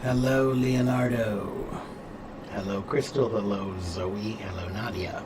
Hello, Leonardo. Hello, Crystal. Hello, Zoe. Hello, Nadia.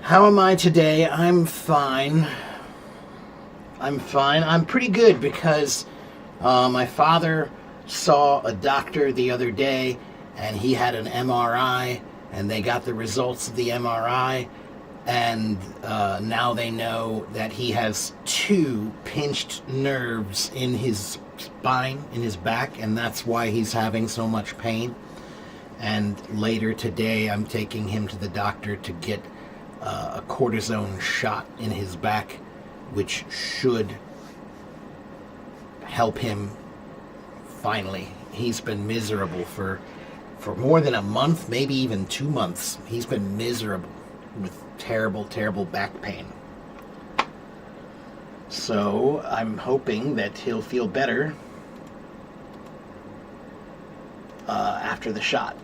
How am I today? I'm fine. I'm pretty good because my father saw a doctor the other day and he had an MRI and they got the results of the MRI and now they know that he has two pinched nerves in his spine, in his back, and that's why he's having so much pain. And later today, I'm taking him to the doctor to get a cortisone shot in his back, which should help him finally. He's been miserable for more than a month, maybe even 2 months. He's been miserable with terrible, terrible back pain. So I'm hoping that he'll feel better after the shot.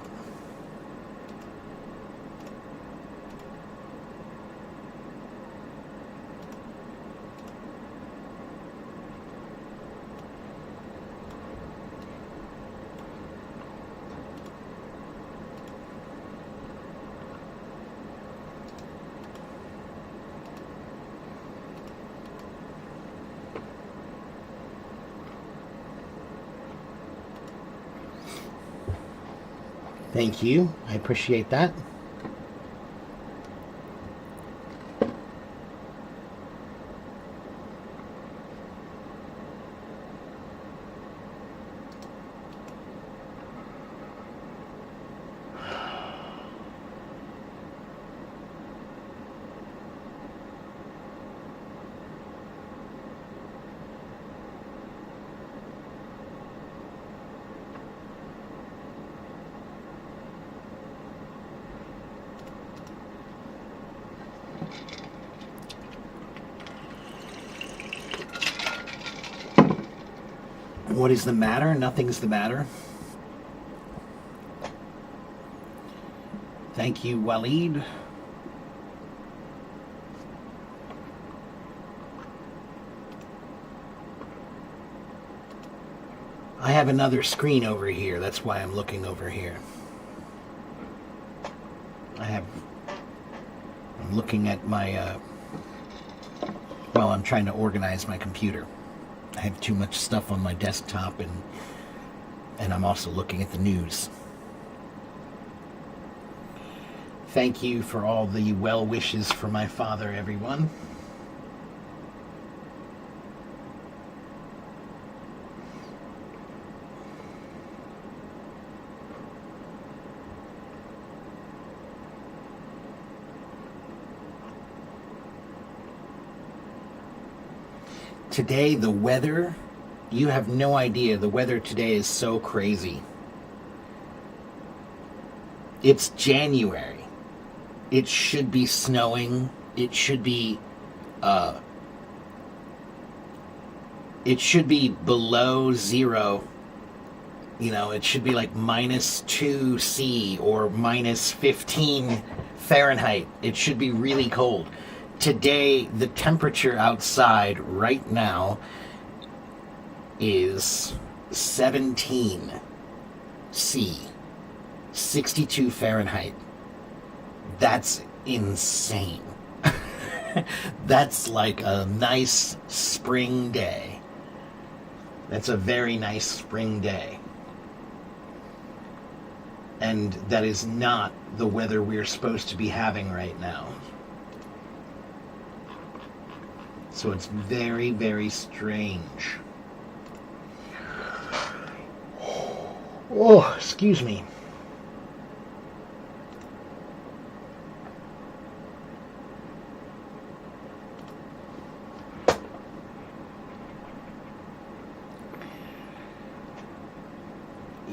Thank you. I appreciate that. What is the matter? Nothing's the matter. Thank you, Waleed. I have another screen over here. That's why I'm looking over here. I'm looking at my, well, I'm trying to organize my computer. I have too much stuff on my desktop, and I'm also looking at the news. Thank you for all the well wishes for my father, everyone. Today, the weather, you have no idea. The weather today is so crazy. It's January. It should be snowing. It should be below zero. You know, it should be like -2 C or -15 Fahrenheit. It should be really cold. Today, the temperature outside right now is 17 C, 62 Fahrenheit. That's insane. That's like a nice spring day. That's a very nice spring day. And that is not the weather we're supposed to be having right now. So it's very, very strange. Oh, excuse me.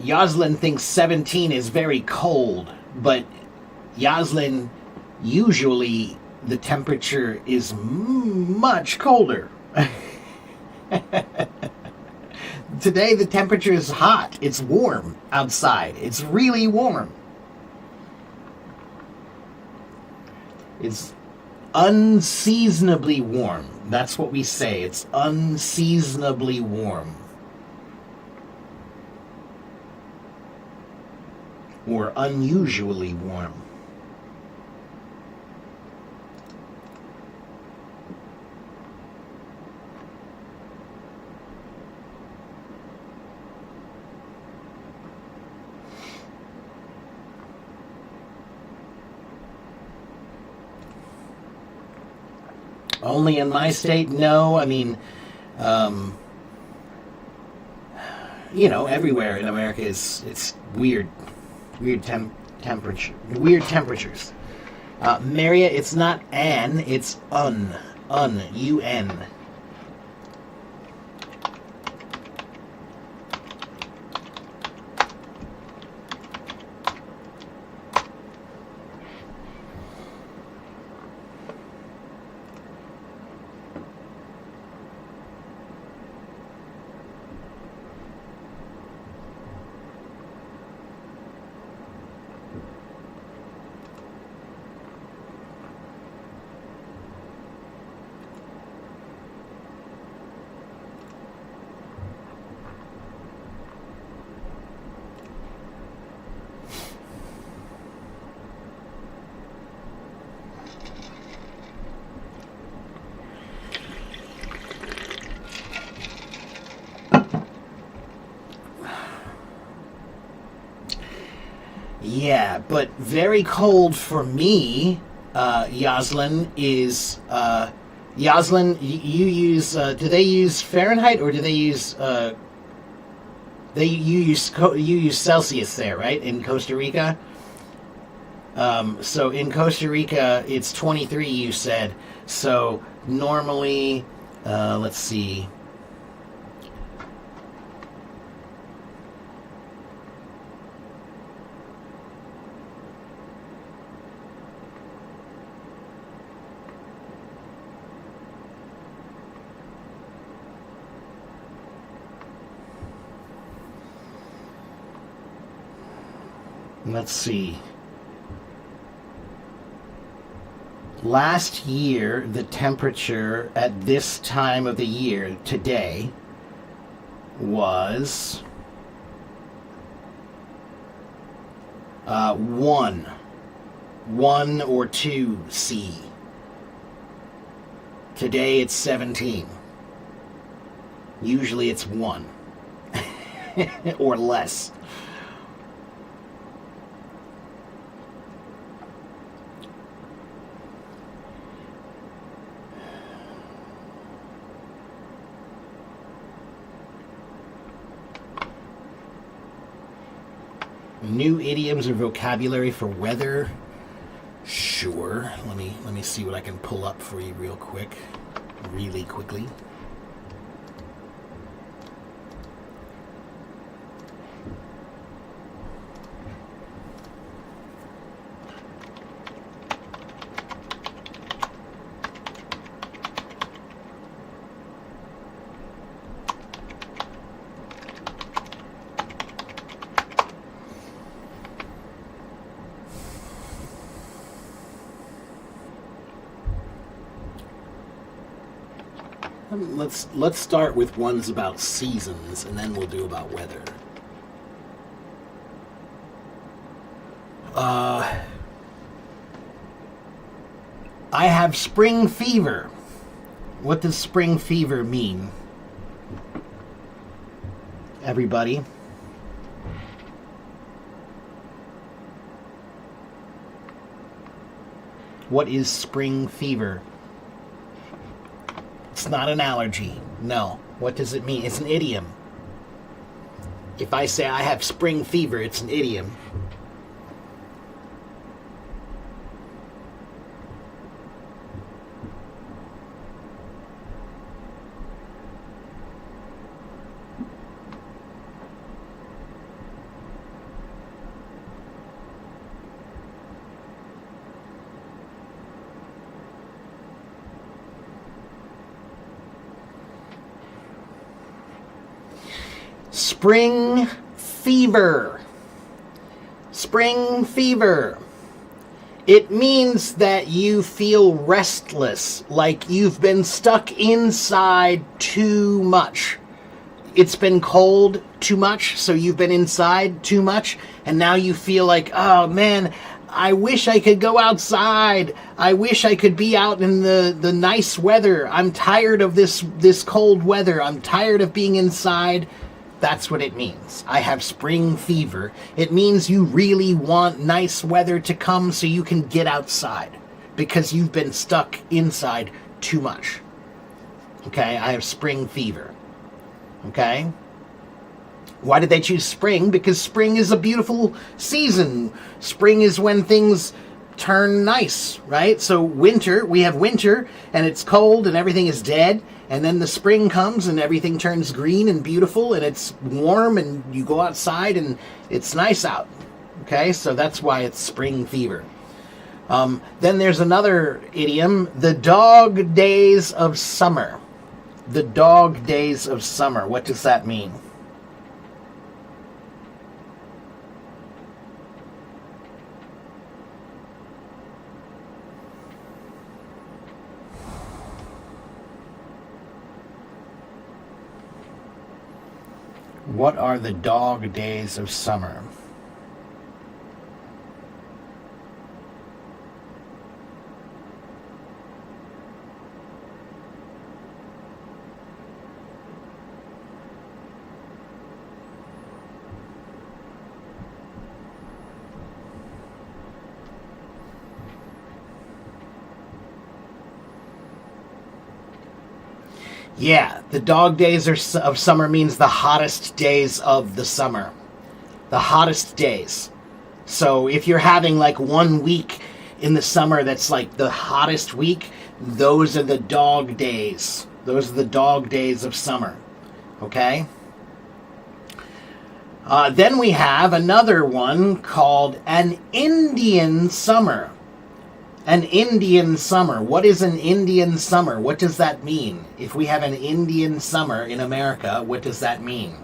Yaslin thinks 17 is very cold, but Yaslin, usually the temperature is much colder. Today the temperature is hot. It's warm outside. It's really warm. It's unseasonably warm. That's what we say. It's unseasonably warm. Or unusually warm. Only in my state? No. I mean, everywhere in America it's weird temperatures. Maria, it's not an, it's un. Yeah, but very cold for me, Yaslin, is... Yaslin, you use... do they use Fahrenheit, or do they use... you use Celsius there, right, in Costa Rica? So in Costa Rica, it's 23, you said. So normally, let's see... Let's see. Last year, the temperature at this time of the year, today, was 1 or 2 C. Today it's 17. Usually it's 1 or less. New idioms or vocabulary for weather? Sure. Let me see what I can pull up for you real quick. Really quickly. Let's start with ones about seasons, and then we'll do about weather. I have spring fever. What does spring fever mean? Everybody? What is spring fever? It's not an allergy. No. What does it mean? It's an idiom. If I say I have spring fever, it's an idiom. Spring fever. Spring fever. It means that you feel restless, like you've been stuck inside too much. It's been cold too much, so you've been inside too much, and now you feel like, oh man, I wish I could go outside. I wish I could be out in the nice weather. I'm tired of this cold weather. I'm tired of being inside. That's what it means. I have spring fever. It means you really want nice weather to come so you can get outside because you've been stuck inside too much. Okay, I have spring fever. Okay? Why did they choose spring? Because spring is a beautiful season. Spring is when things turn nice, right? So winter, we have winter and it's cold and everything is dead. And then the spring comes and everything turns green and beautiful and it's warm and you go outside and it's nice out. Okay, so that's why it's spring fever. Then there's another idiom, the dog days of summer. The dog days of summer. What does that mean? What are the dog days of summer? Yeah, the dog days of summer means the hottest days of the summer. The hottest days. So if you're having like 1 week in the summer that's like the hottest week, those are the dog days. Those are the dog days of summer. Okay? Then we have another one called an Indian summer. An Indian summer. What is an Indian summer? What does that mean? If we have an Indian summer in America, what does that mean?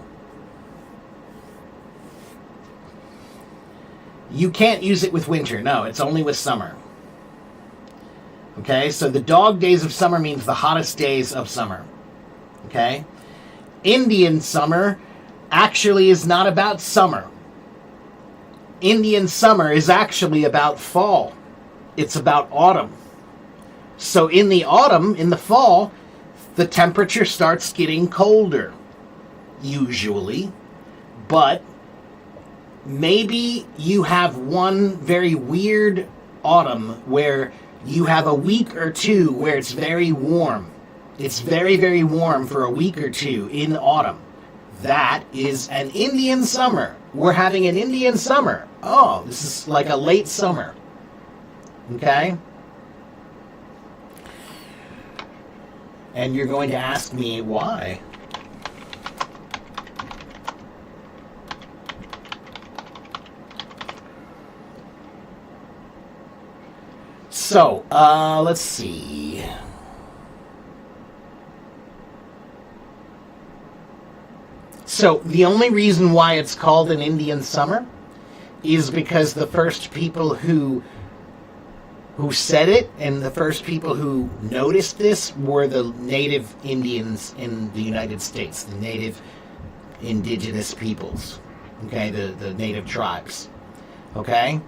You can't use it with winter. No, it's only with summer. Okay, so the dog days of summer means the hottest days of summer. Okay? Indian summer actually is not about summer. Indian summer is actually about fall. It's about autumn. So in the autumn, in the fall, the temperature starts getting colder, usually. But maybe you have one very weird autumn where you have a week or two where it's very warm. It's very, very warm for a week or two in autumn. That is an Indian summer. We're having an Indian summer. Oh, this is like a late summer. Okay? And you're going to ask me why. So, let's see. So, the only reason why it's called an Indian summer is because the first people who who said it, and the first people who noticed this were the native Indians in the United States, the native indigenous peoples, okay, the native tribes, okay?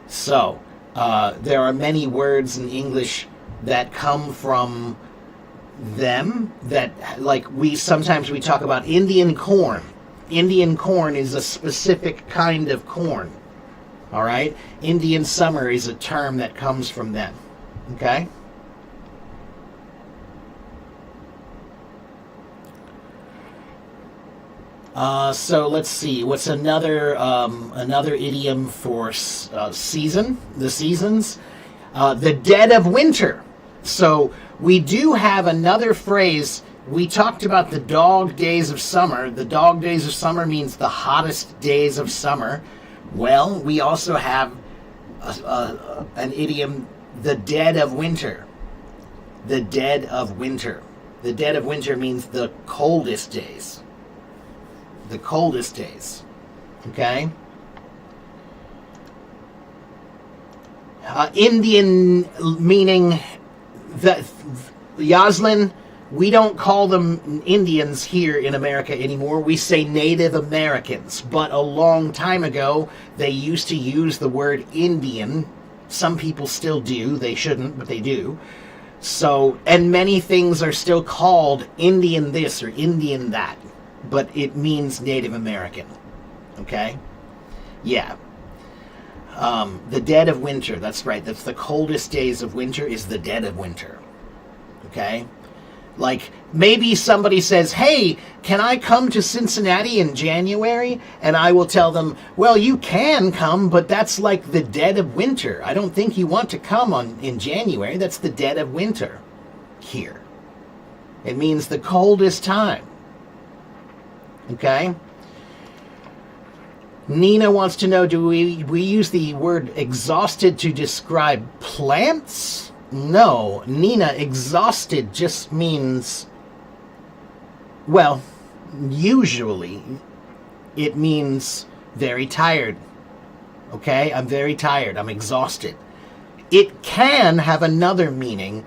So, there are many words in English that come from them that, like, sometimes we talk about Indian corn. Indian corn is a specific kind of corn, all right? Indian summer is a term that comes from them, okay? So let's see. What's another idiom for season? The seasons, the dead of winter. So we do have another phrase. We talked about the dog days of summer. The dog days of summer means the hottest days of summer. Well, we also have an idiom, the dead of winter. The dead of winter. The dead of winter means the coldest days. The coldest days. Okay? Indian meaning that Yaslin, we don't call them Indians here in America anymore. We say Native Americans. But a long time ago, they used to use the word Indian. Some people still do. They shouldn't, but they do. So, and many things are still called Indian this or Indian that. But it means Native American. Okay? Yeah. The dead of winter. That's right. That's the coldest days of winter is the dead of winter. Okay? Like, maybe somebody says, hey, can I come to Cincinnati in January? And I will tell them, well, you can come, but that's like the dead of winter. I don't think you want to come in January. That's the dead of winter here. It means the coldest time. Okay? Nina wants to know, do we use the word exhausted to describe plants? No, Nina, exhausted just means, well, usually it means very tired. Okay? I'm very tired. I'm exhausted. It can have another meaning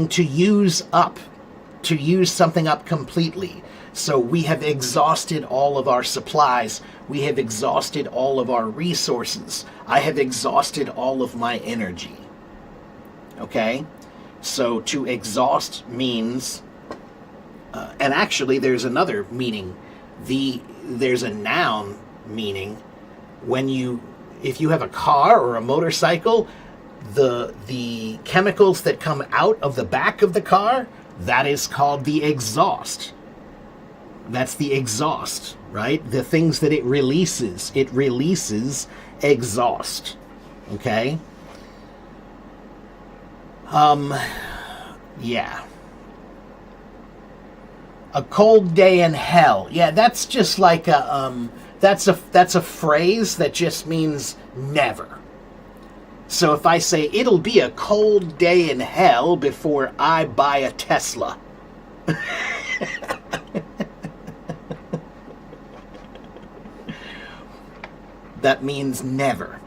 to use up, to use something up completely. So we have exhausted all of our supplies. We have exhausted all of our resources. I have exhausted all of my energy. Okay? So to exhaust means, and actually there's another meaning. There's a noun meaning if you have a car or a motorcycle, the chemicals that come out of the back of the car, that is called the exhaust. That's the exhaust, right? The things that it releases. It releases exhaust. Okay? Yeah. A cold day in hell. Yeah, that's just like that's a phrase that just means never. So if I say it'll be a cold day in hell before I buy a Tesla. That means never.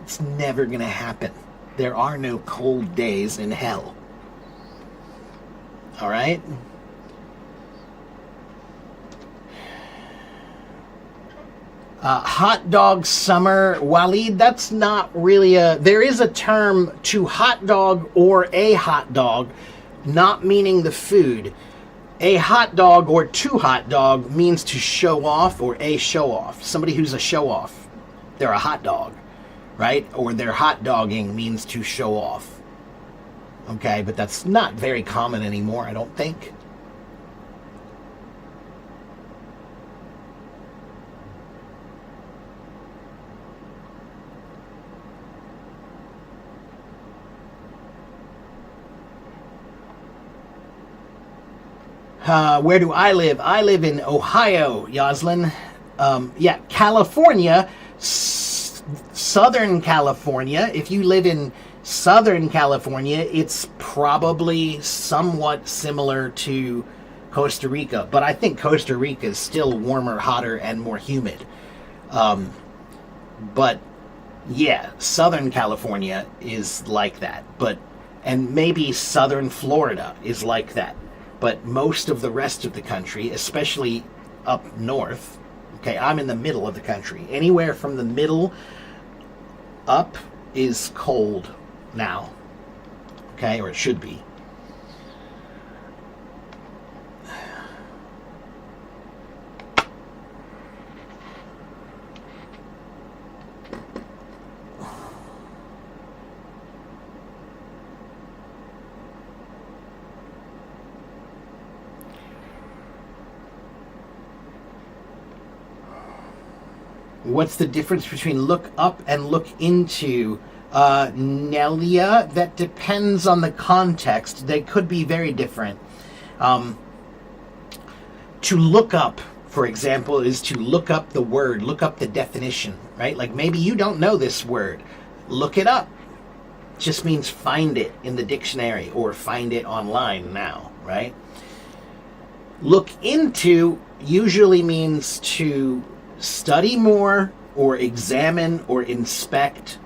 It's never going to happen. There are no cold days in hell. All right? Hot dog summer. Waleed, that's not really there is a term to hot dog or a hot dog, not meaning the food. A hot dog or to hot dog means to show off or a show off. Somebody who's a show off. They're a hot dog, right? Or they're hot dogging means to show off. Okay, but that's not very common anymore, I don't think. Where do I live? I live in Ohio, Yaslin. Yeah, California, Southern California. If you live in Southern California, it's probably somewhat similar to Costa Rica. But I think Costa Rica is still warmer, hotter, and more humid. But Yeah, Southern California is like that, and maybe Southern Florida is like that. But most of the rest of the country, especially up north, okay, I'm in the middle of the country. Anywhere from the middle up is cold now, okay, or it should be. What's the difference between look up and look into? Nelia, that depends on the context. They could be very different. To look up, for example, is to look up the word, look up the definition, right? Like maybe you don't know this word. Look it up. Just means find it in the dictionary or find it online now, right? Look into usually means to study more or examine or inspect,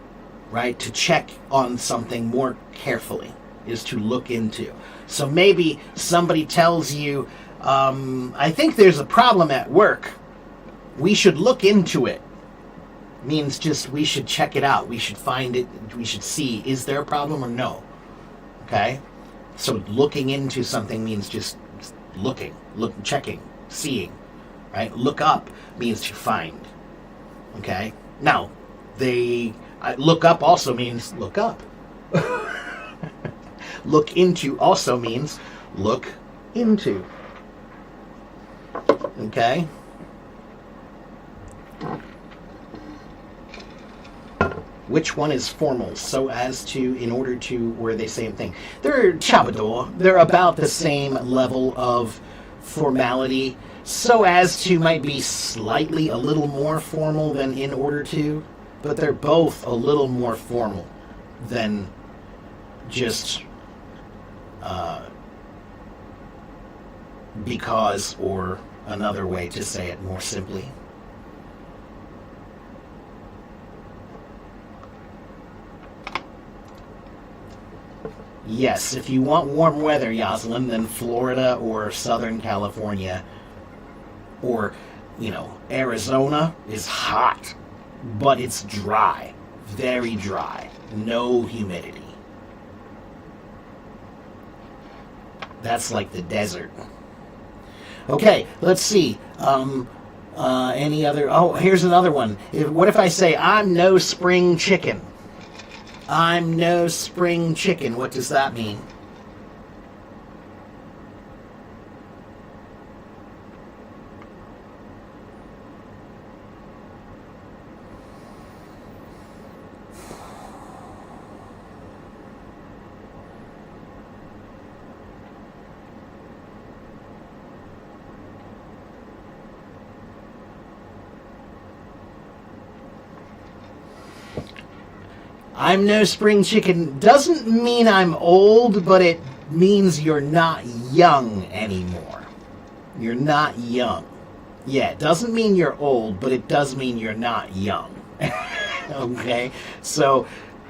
right? To check on something more carefully is to look into. So maybe somebody tells you, I think there's a problem at work. We should look into it. Means just we should check it out. We should find it. We should see, is there a problem or no? Okay? So looking into something means just looking, checking, seeing, right? Look up means to find. Okay? Now, look up also means look up. Look into also means look into. Okay? Which one is formal? So as to, in order to, where they same thing. They're chabador. They're about the same level of formality. So as to might be slightly a little more formal than in order to, but they're both a little more formal than just because, or another way to say it more simply. Yes, if you want warm weather, Yoslin, then Florida or Southern California or, Arizona is hot, but it's dry, very dry, no humidity. That's like the desert. Okay, let's see. Any other? Oh, here's another one. What if I say, I'm no spring chicken? I'm no spring chicken. What does that mean? I'm no spring chicken doesn't mean I'm old, but it means you're not young anymore. You're not young. Yeah, it doesn't mean you're old, but it does mean you're not young. Okay? So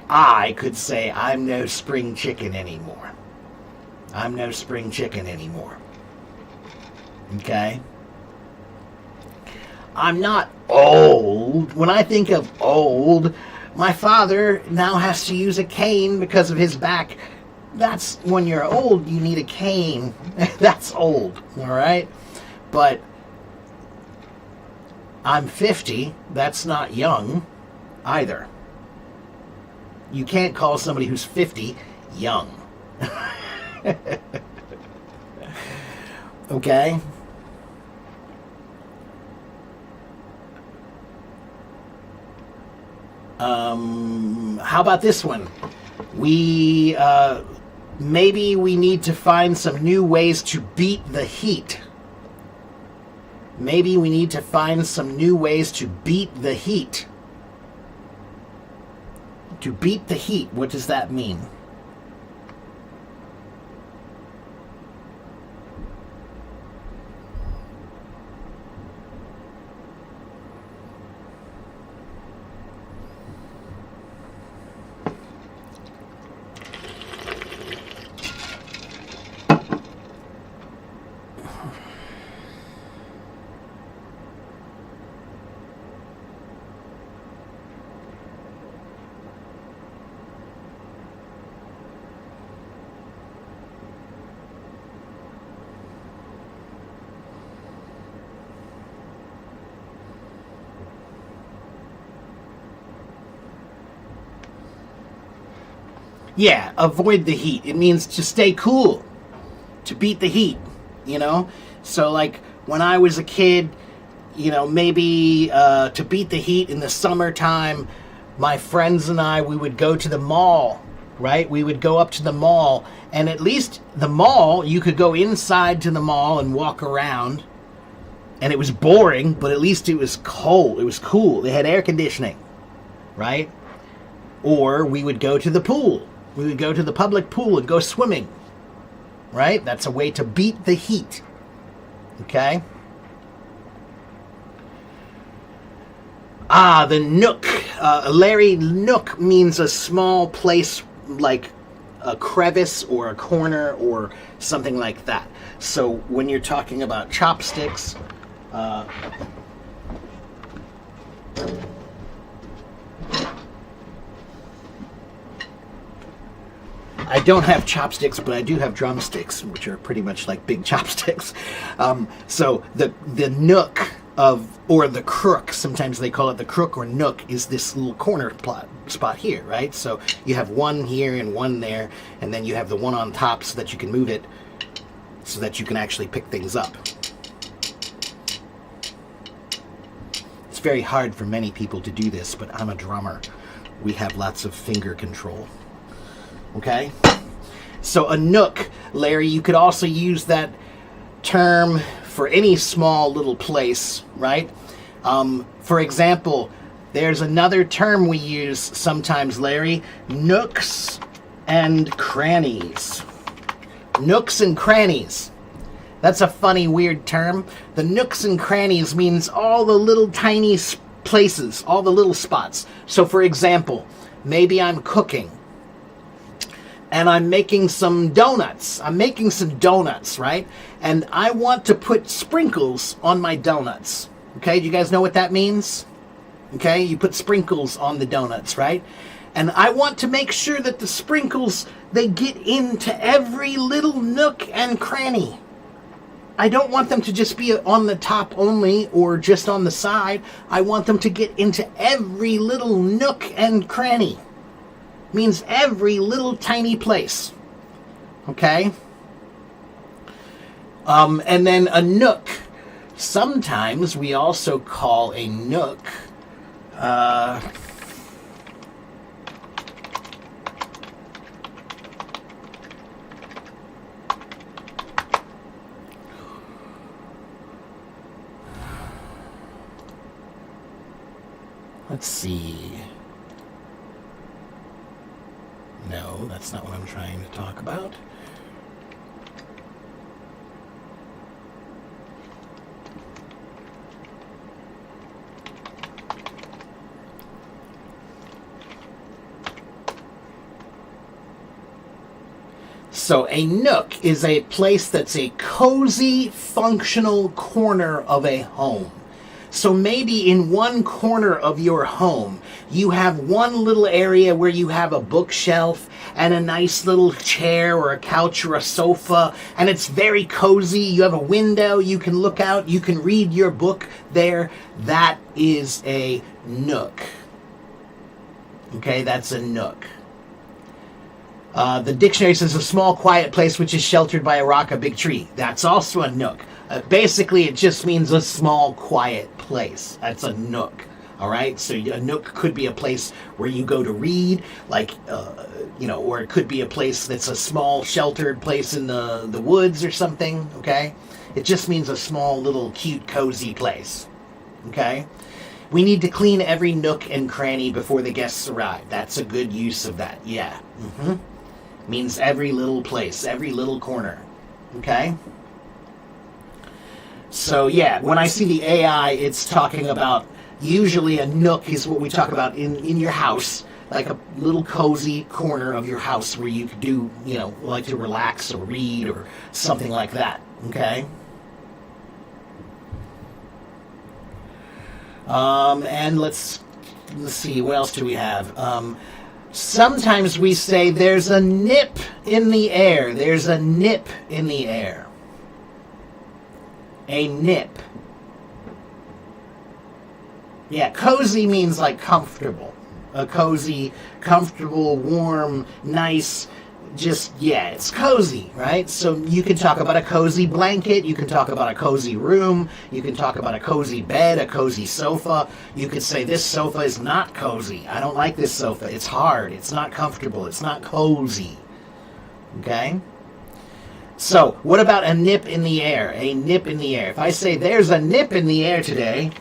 I could say I'm no spring chicken anymore. I'm no spring chicken anymore. Okay? I'm not old. When I think of old, my father now has to use a cane because of his back. That's when you're old, you need a cane. That's old, all right? But I'm 50. That's not young either. You can't call somebody who's 50 young. Okay? How about this one? Maybe we need to find some new ways to beat the heat. Maybe we need to find some new ways to beat the heat. To beat the heat, what does that mean? Yeah, avoid the heat. It means to stay cool, to beat the heat, you know? So, like, when I was a kid, maybe to beat the heat in the summertime, my friends and I, we would go to the mall, right? We would go up to the mall, and at least the mall, you could go inside to the mall and walk around, and it was boring, but at least it was cold. It was cool. They had air conditioning, right? Or we would go to the pool. We would go to the public pool and go swimming, right? That's a way to beat the heat, okay? The nook. Larry, nook means a small place like a crevice or a corner or something like that. So when you're talking about chopsticks, I don't have chopsticks, but I do have drumsticks, which are pretty much like big chopsticks. So the nook or the crook, sometimes they call it the crook or nook, is this little corner spot here, right? So you have one here and one there, and then you have the one on top so that you can move it so that you can actually pick things up. It's very hard for many people to do this, but I'm a drummer. We have lots of finger control. Okay? So a nook, Larry, you could also use that term for any small little place, right? For example, there's another term we use sometimes, Larry, nooks and crannies. Nooks and crannies. That's a funny, weird term. The nooks and crannies means all the little tiny places, all the little spots. So for example, maybe I'm cooking and I'm making some donuts. Right? And I want to put sprinkles on my donuts. Okay, do you guys know what that means? Okay, you put sprinkles on the donuts, right? And I want to make sure that the sprinkles, they get into every little nook and cranny. I don't want them to just be on the top only or just on the side. I want them to get into every little nook and cranny. Means every little tiny place. Okay? And then a nook. Sometimes we also call a nook let's see. No, that's not what I'm trying to talk about. So a nook is a place that's a cozy, functional corner of a home. So maybe in one corner of your home, you have one little area where you have a bookshelf and a nice little chair or a couch or a sofa, and it's very cozy. You have a window, you can look out, you can read your book there. That is a nook. Okay, that's a nook. The dictionary says a small, quiet place which is sheltered by a rock, a big tree. That's also a nook. Basically, it just means a small, quiet place. That's a nook. All right? So a nook could be a place where you go to read, like, or it could be a place that's a small, sheltered place in the woods or something, okay? It just means a small, little, cute, cozy place, okay? We need to clean every nook and cranny before the guests arrive. That's a good use of that, yeah. Means every little place, every little corner, okay? So yeah, when I see the AI, it's talking about, usually a nook is what we talk about in your house, like a little cozy corner of your house where you could do, like to relax or read or something like that, okay? And let's see, what else do we have? Sometimes we say there's a nip in the air. There's a nip in the air. A nip. Yeah, cozy means like comfortable. A cozy, comfortable, warm, nice, just, yeah, it's cozy, right? So you can talk about a cozy blanket, you can talk about a cozy room, you can talk about a cozy bed, a cozy sofa. You could say, this sofa is not cozy. I don't like this sofa. It's hard. It's not comfortable. It's not cozy. Okay? So, what about a nip in the air? A nip in the air. If I say, there's a nip in the air today,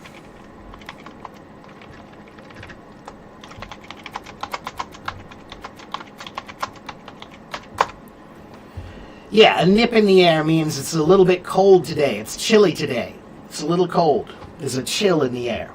yeah, a nip in the air means it's a little bit cold today. It's chilly today. It's a little cold. There's a chill in the air.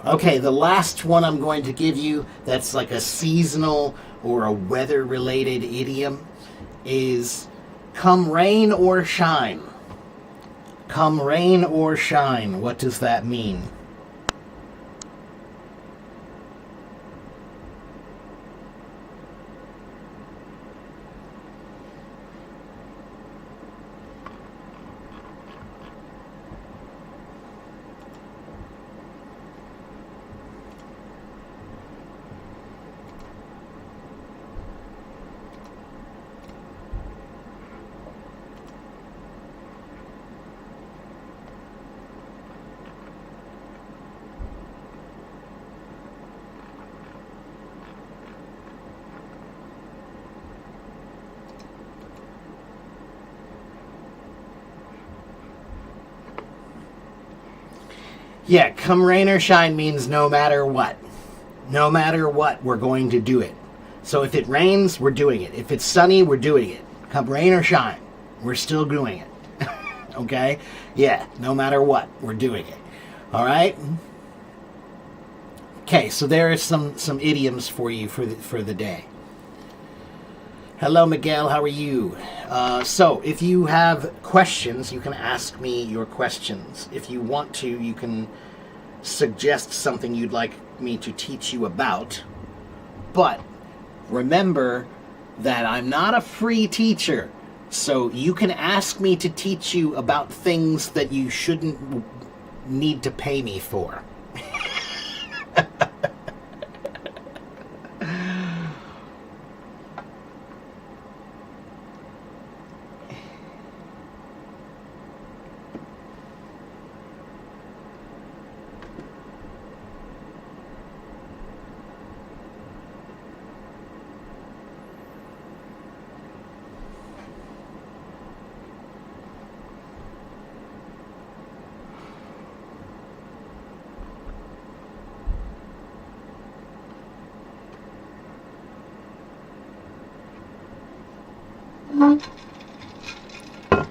Okay, the last one I'm going to give you that's like a seasonal or a weather-related idiom is come rain or shine. Come rain or shine. What does that mean? Yeah, come rain or shine means no matter what. No matter what, we're going to do it. So if it rains, we're doing it. If it's sunny, we're doing it. Come rain or shine, we're still doing it. Okay? Yeah, no matter what, we're doing it. All right? Okay, so there are some idioms for you for the day. Hello, Miguel. How are you? So, if you have questions, you can ask me your questions. If you want to, you can suggest something you'd like me to teach you about. But remember that I'm not a free teacher. So, you can ask me to teach you about things that you shouldn't need to pay me for.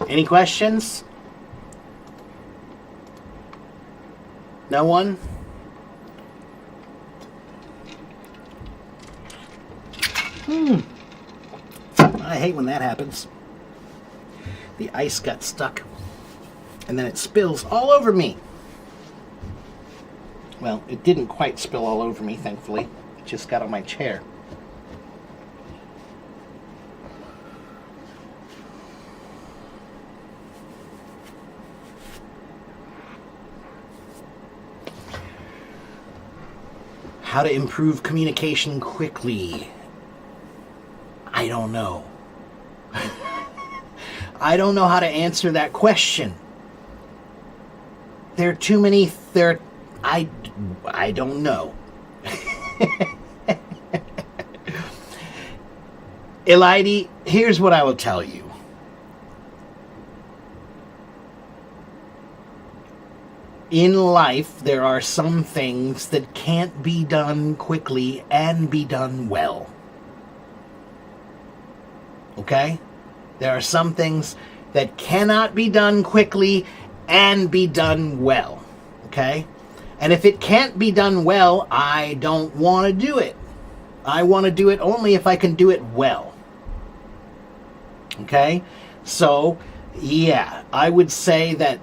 Any questions? No one? I hate when that happens. The ice got stuck, and then it spills all over me. Well, it didn't quite spill all over me, thankfully. It just got on my chair. How to improve communication quickly? I don't know. I don't know how to answer that question. There are too many. I don't know. Elidie, here's what I will tell you. in life, there are some things that can't be done quickly and be done well. Okay? There are some things that cannot be done quickly and be done well. Okay? And if it can't be done well, I don't want to do it. I want to do it only if I can do it well. Okay? So, yeah, I would say that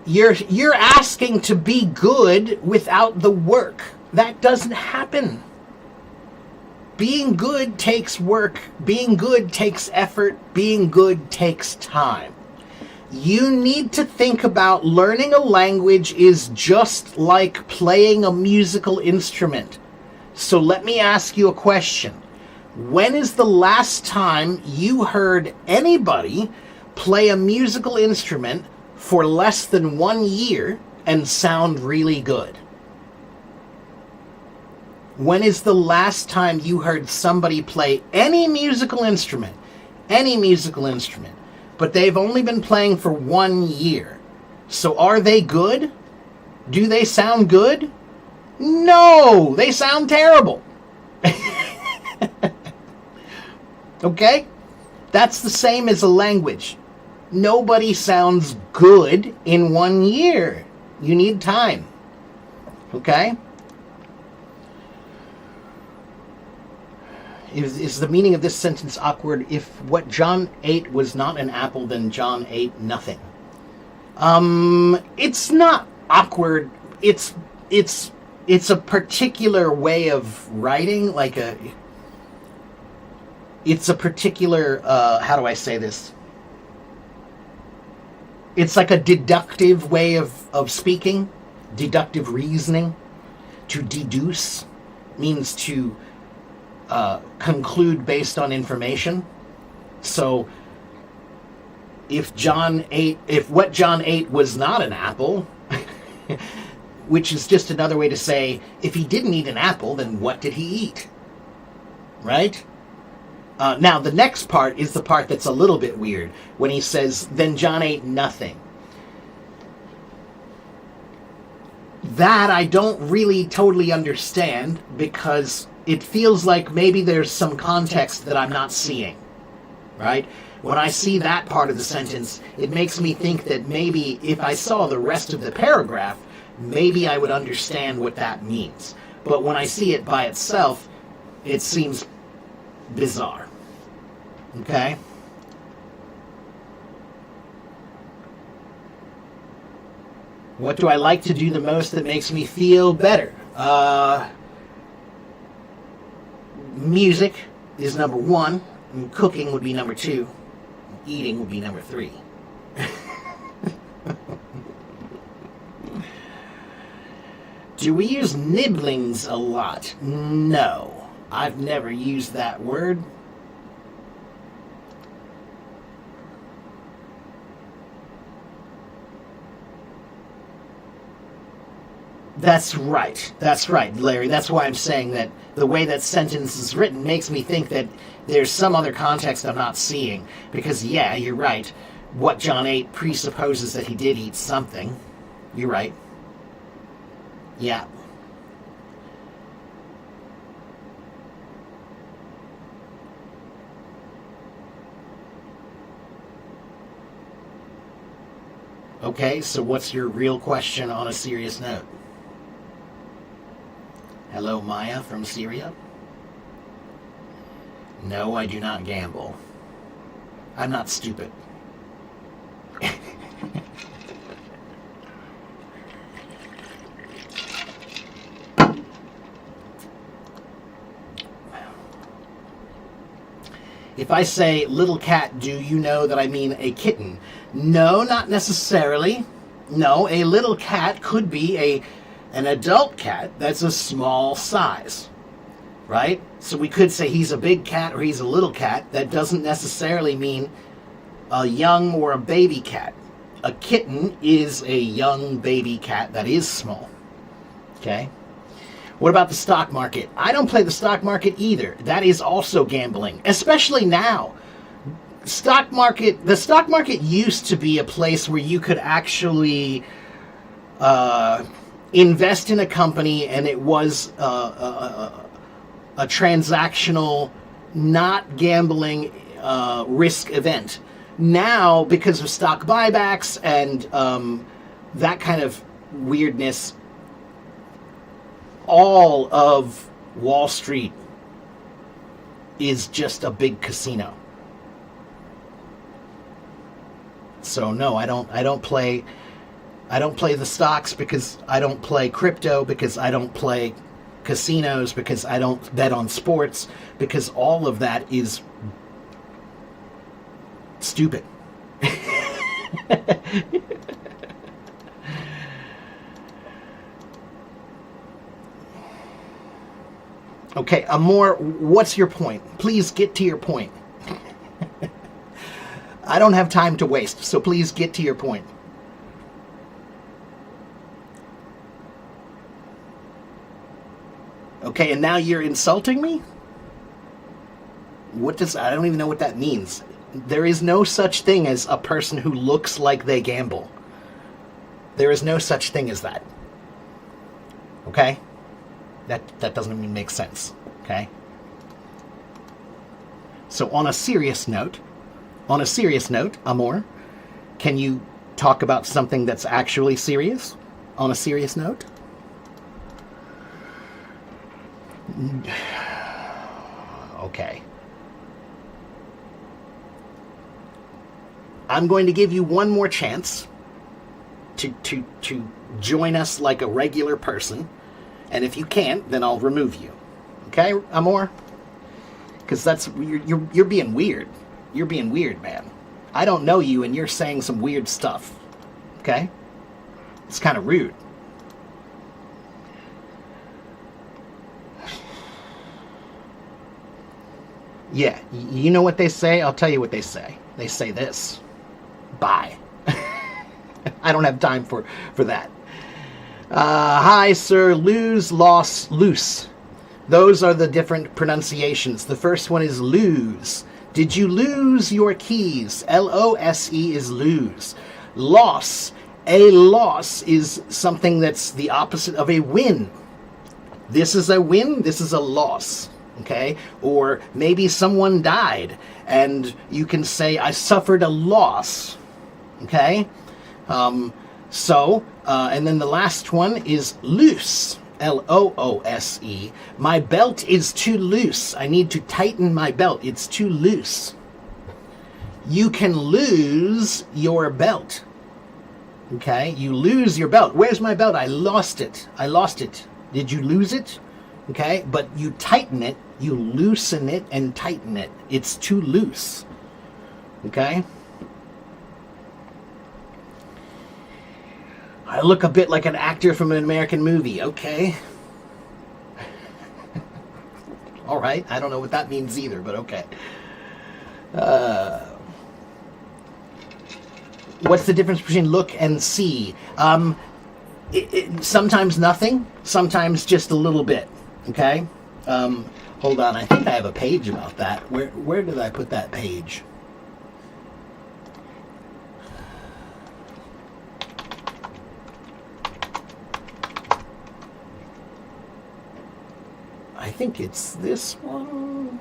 you're asking to be good without the work. That doesn't happen. Being good takes work. Being good takes effort. Being good takes time. You need to think about learning a language is just like playing a musical instrument. So let me ask you a question. When is the last time you heard anybody play a musical instrument for less than 1 year and sound really good? When is the last time you heard somebody play any musical instrument, but they've only been playing for 1 year? So are they good? Do they sound good? No, they sound terrible. Okay? That's the same as a language. Nobody sounds good in 1 year. You need time. Okay? Is the meaning of this sentence awkward? If what John ate was not an apple, then John ate nothing. It's not awkward. It's a particular way of writing, it's a particular, how do I say this? It's like a deductive way of speaking, deductive reasoning. To deduce means to conclude based on information. So if what John ate was not an apple, which is just another way to say, if he didn't eat an apple, then what did he eat? Right? Now, the next part is the part that's a little bit weird, when he says, then John ate nothing. That I don't really totally understand, because it feels like maybe there's some context that I'm not seeing, right? When I see that part of the sentence, it makes me think that maybe if I saw the rest of the paragraph, maybe I would understand what that means. But when I see it by itself, it seems bizarre. Okay? What do I like to do the most that makes me feel better? Music is number 1. And cooking would be number 2. Eating would be number 3. Do we use nibblings a lot? No. I've never used that word. That's right, Larry. That's why I'm saying that the way that sentence is written makes me think that there's some other context I'm not seeing. Because, yeah, you're right. What John ate presupposes that he did eat something. You're right. Yeah. Okay, so what's your real question on a serious note? Hello, Maya from Syria. No, I do not gamble. I'm not stupid. If I say, little cat, do you know that I mean a kitten? No, not necessarily. No, a little cat could be an adult cat that's a small size, right? So we could say he's a big cat or he's a little cat. That doesn't necessarily mean a young or a baby cat. A kitten is a young baby cat that is small, okay? What about the stock market? I don't play the stock market either. That is also gambling, especially now. The stock market used to be a place where you could actually invest in a company and it was a transactional, not gambling risk event. Now, because of stock buybacks and that kind of weirdness, all of Wall Street is just a big casino. So no, I don't play the stocks, because I don't play crypto, because I don't play casinos, because I don't bet on sports, because all of that is stupid. Okay, Amor, what's your point? Please get to your point. I don't have time to waste, so please get to your point. Okay, and now you're insulting me? I don't even know what that means. There is no such thing as a person who looks like they gamble. There is no such thing as that. Okay? That doesn't even make sense. Okay? So on a serious note, Amor, can you talk about something that's actually serious? On a serious note? Okay. I'm going to give you one more chance to join us like a regular person. And if you can't, then I'll remove you. Okay, Amor? Because you're being weird. You're being weird, man. I don't know you, and you're saying some weird stuff. Okay? It's kind of rude. Yeah, you know what they say? I'll tell you what they say. They say this. Bye. I don't have time for that. Hi, sir. Lose, loss, loose. Those are the different pronunciations. The first one is lose. Did you lose your keys? L-O-S-E is lose. Loss. A loss is something that's the opposite of a win. This is a win. This is a loss. Okay? Or maybe someone died and you can say, I suffered a loss. Okay? And then the last one is loose. L-O-O-S-E. My belt is too loose. I need to tighten my belt. It's too loose. You can lose your belt. Okay? You lose your belt. Where's my belt? I lost it. I lost it. Did you lose it? Okay? But you tighten it. You loosen it and tighten it. It's too loose. Okay? I look a bit like an actor from an American movie. Okay. All right. I don't know what that means either, but okay. What's the difference between look and see? Sometimes nothing. Sometimes just a little bit. Okay. Hold on. I think I have a page about that. Where did I put that page? I think it's this one.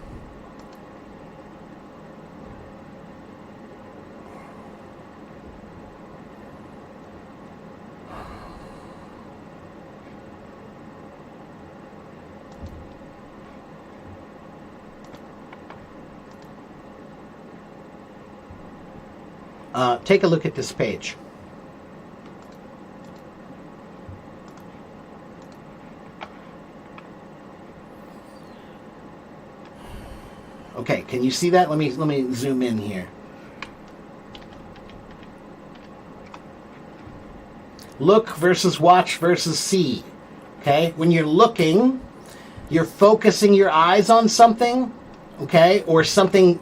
Take a look at this page. Okay, can you see that? Let me zoom in here. Look versus watch versus see. Okay? When you're looking, you're focusing your eyes on something, okay? Or something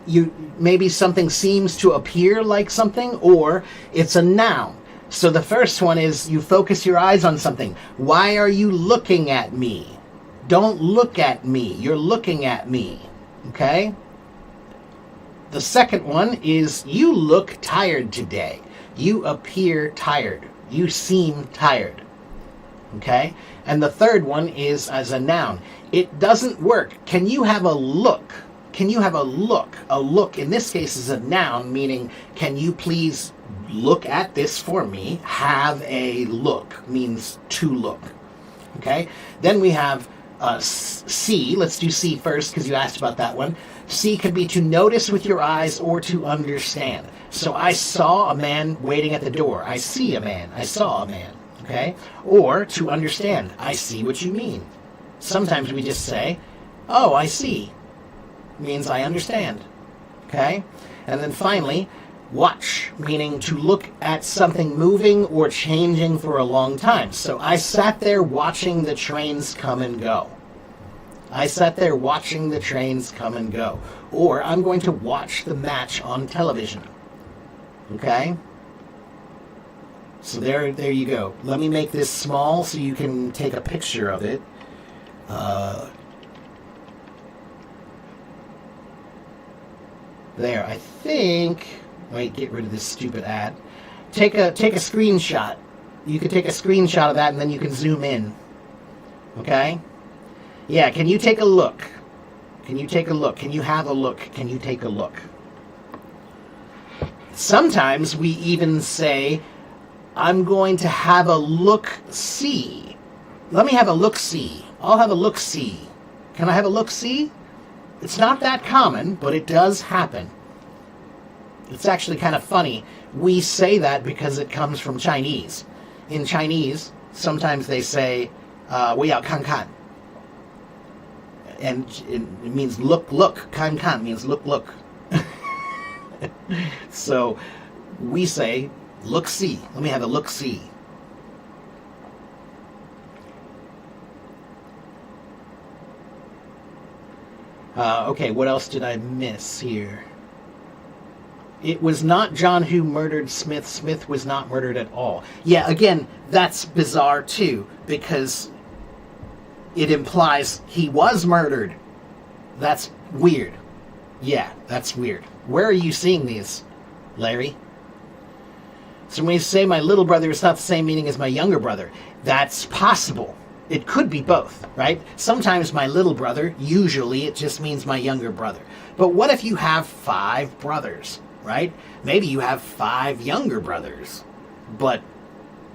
maybe something seems to appear like something, or it's a noun. So the first one is you focus your eyes on something. Why are you looking at me? Don't look at me. You're looking at me. Okay? The second one is you look tired today. You appear tired. You seem tired. Okay? And the third one is as a noun. It doesn't work. Can you have a look? Can you have a look? A look in this case is a noun, meaning can you please look at this for me? Have a look means to look. Okay? Then we have see. Let's do see first because you asked about that one. See can be to notice with your eyes or to understand. So I saw a man waiting at the door. I see a man. I saw a man. Okay? Or to understand. I see what you mean. Sometimes we just say, oh, I see. Means I understand. Okay? And then finally, watch, meaning to look at something moving or changing for a long time. So I sat there watching the trains come and go. I sat there watching the trains come and go. Or I'm going to watch the match on television. Okay? So there you go. Let me make this small so you can take a picture of it. There, I think. Wait, get rid of this stupid ad. Take a screenshot. You can take a screenshot of that and then you can zoom in. Okay? Yeah, can you take a look? Can you take a look? Can you have a look? Can you take a look? Sometimes we even say, I'm going to have a look-see. Let me have a look-see. I'll have a look-see. Can I have a look-see? It's not that common, but it does happen. It's actually kind of funny. We say that because it comes from Chinese. In Chinese, sometimes they say, 我要看看. And it means look, look. 看看 means look, look. So we say, look-see. Let me have a look-see. Okay, what else did I miss here? It was not John who murdered Smith. Smith was not murdered at all. Yeah, again, that's bizarre too, because it implies he was murdered. That's weird. Yeah, that's weird. Where are you seeing these, Larry? So when you say my little brother, it's not the same meaning as my younger brother. That's possible. It could be both, right? Sometimes my little brother, usually it just means my younger brother. But what if you have 5 brothers, right? Maybe you have 5 younger brothers, but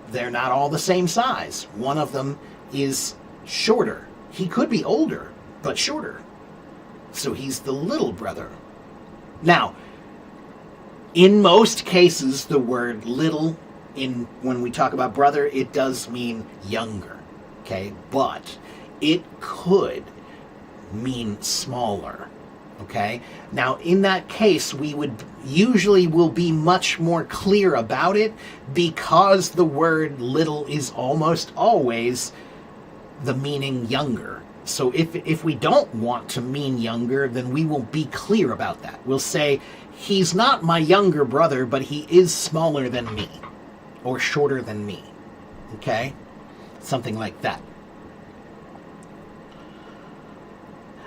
they're not all the same size. One of them is shorter. He could be older, but shorter. So he's the little brother. Now, in most cases, the word little, when we talk about brother, it does mean younger. Okay, but it could mean smaller. Okay, now in that case, we will be much more clear about it because the word little is almost always the meaning younger. So if we don't want to mean younger, then we will be clear about that. We'll say, he's not my younger brother, but he is smaller than me or shorter than me. Okay? Something like that.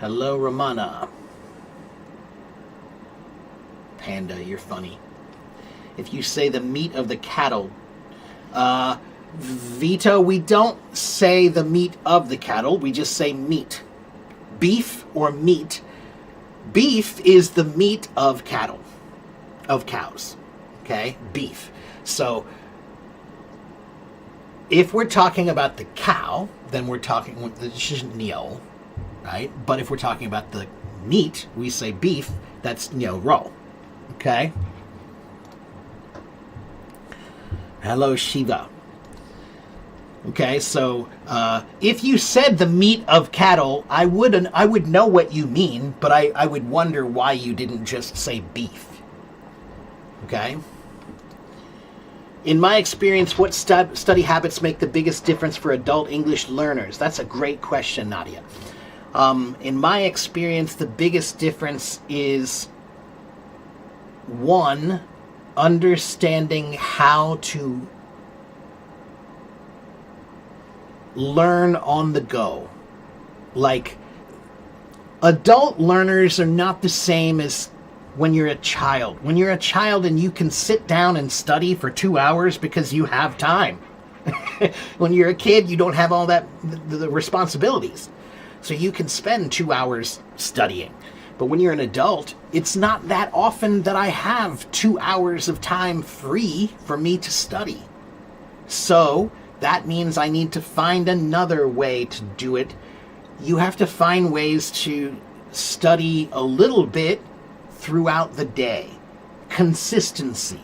Hello, Romana. Panda, you're funny. If you say the meat of the cattle, Vito, we don't say the meat of the cattle. We just say meat. Beef or meat. Beef is the meat of cattle, of cows. Okay? Beef. So, if we're talking about the cow, then we're talking with the niao, right? But if we're talking about the meat, we say beef, that's niao ro. Okay? Hello, Shiva. Okay, so if you said the meat of cattle, I would know what you mean, but I would wonder why you didn't just say beef. Okay? In my experience, what study habits make the biggest difference for adult English learners? That's a great question, Nadia. In my experience, the biggest difference is, 1, understanding how to learn on the go. Like, adult learners are not the same as when you're a child. When you're a child and you can sit down and study for 2 hours because you have time. When you're a kid, you don't have all that the responsibilities. So you can spend 2 hours studying. But when you're an adult, it's not that often that I have 2 hours of time free for me to study. So that means I need to find another way to do it. You have to find ways to study a little bit throughout the day. Consistency.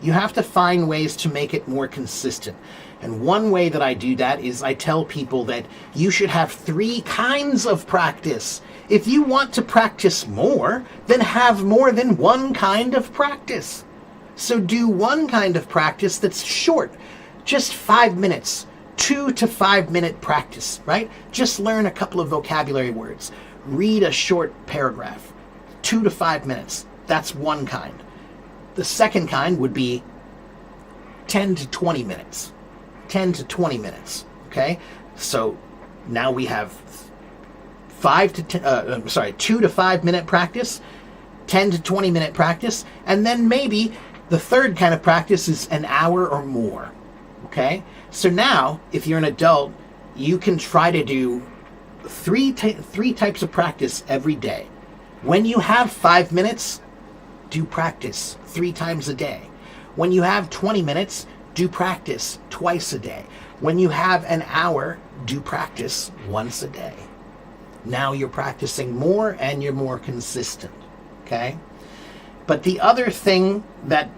You have to find ways to make it more consistent. And one way that I do that is I tell people that you should have 3 kinds of practice. If you want to practice more, then have more than one kind of practice. So do one kind of practice that's short, just 5 minutes, 2 to 5 minute practice, right? Just learn a couple of vocabulary words. Read a short paragraph, 2 to 5 minutes. That's one kind. The second kind would be 10 to 20 minutes. 10 to 20 minutes, okay? So now we have 2 to 5 minute practice, 10 to 20 minute practice, and then maybe the third kind of practice is an hour or more, okay? So now, if you're an adult, you can try to do three types of practice every day. When you have 5 minutes, do practice 3 times a day. When you have 20 minutes, do practice twice a day. When you have an hour, do practice once a day. Now you're practicing more and you're more consistent, okay? But the other thing that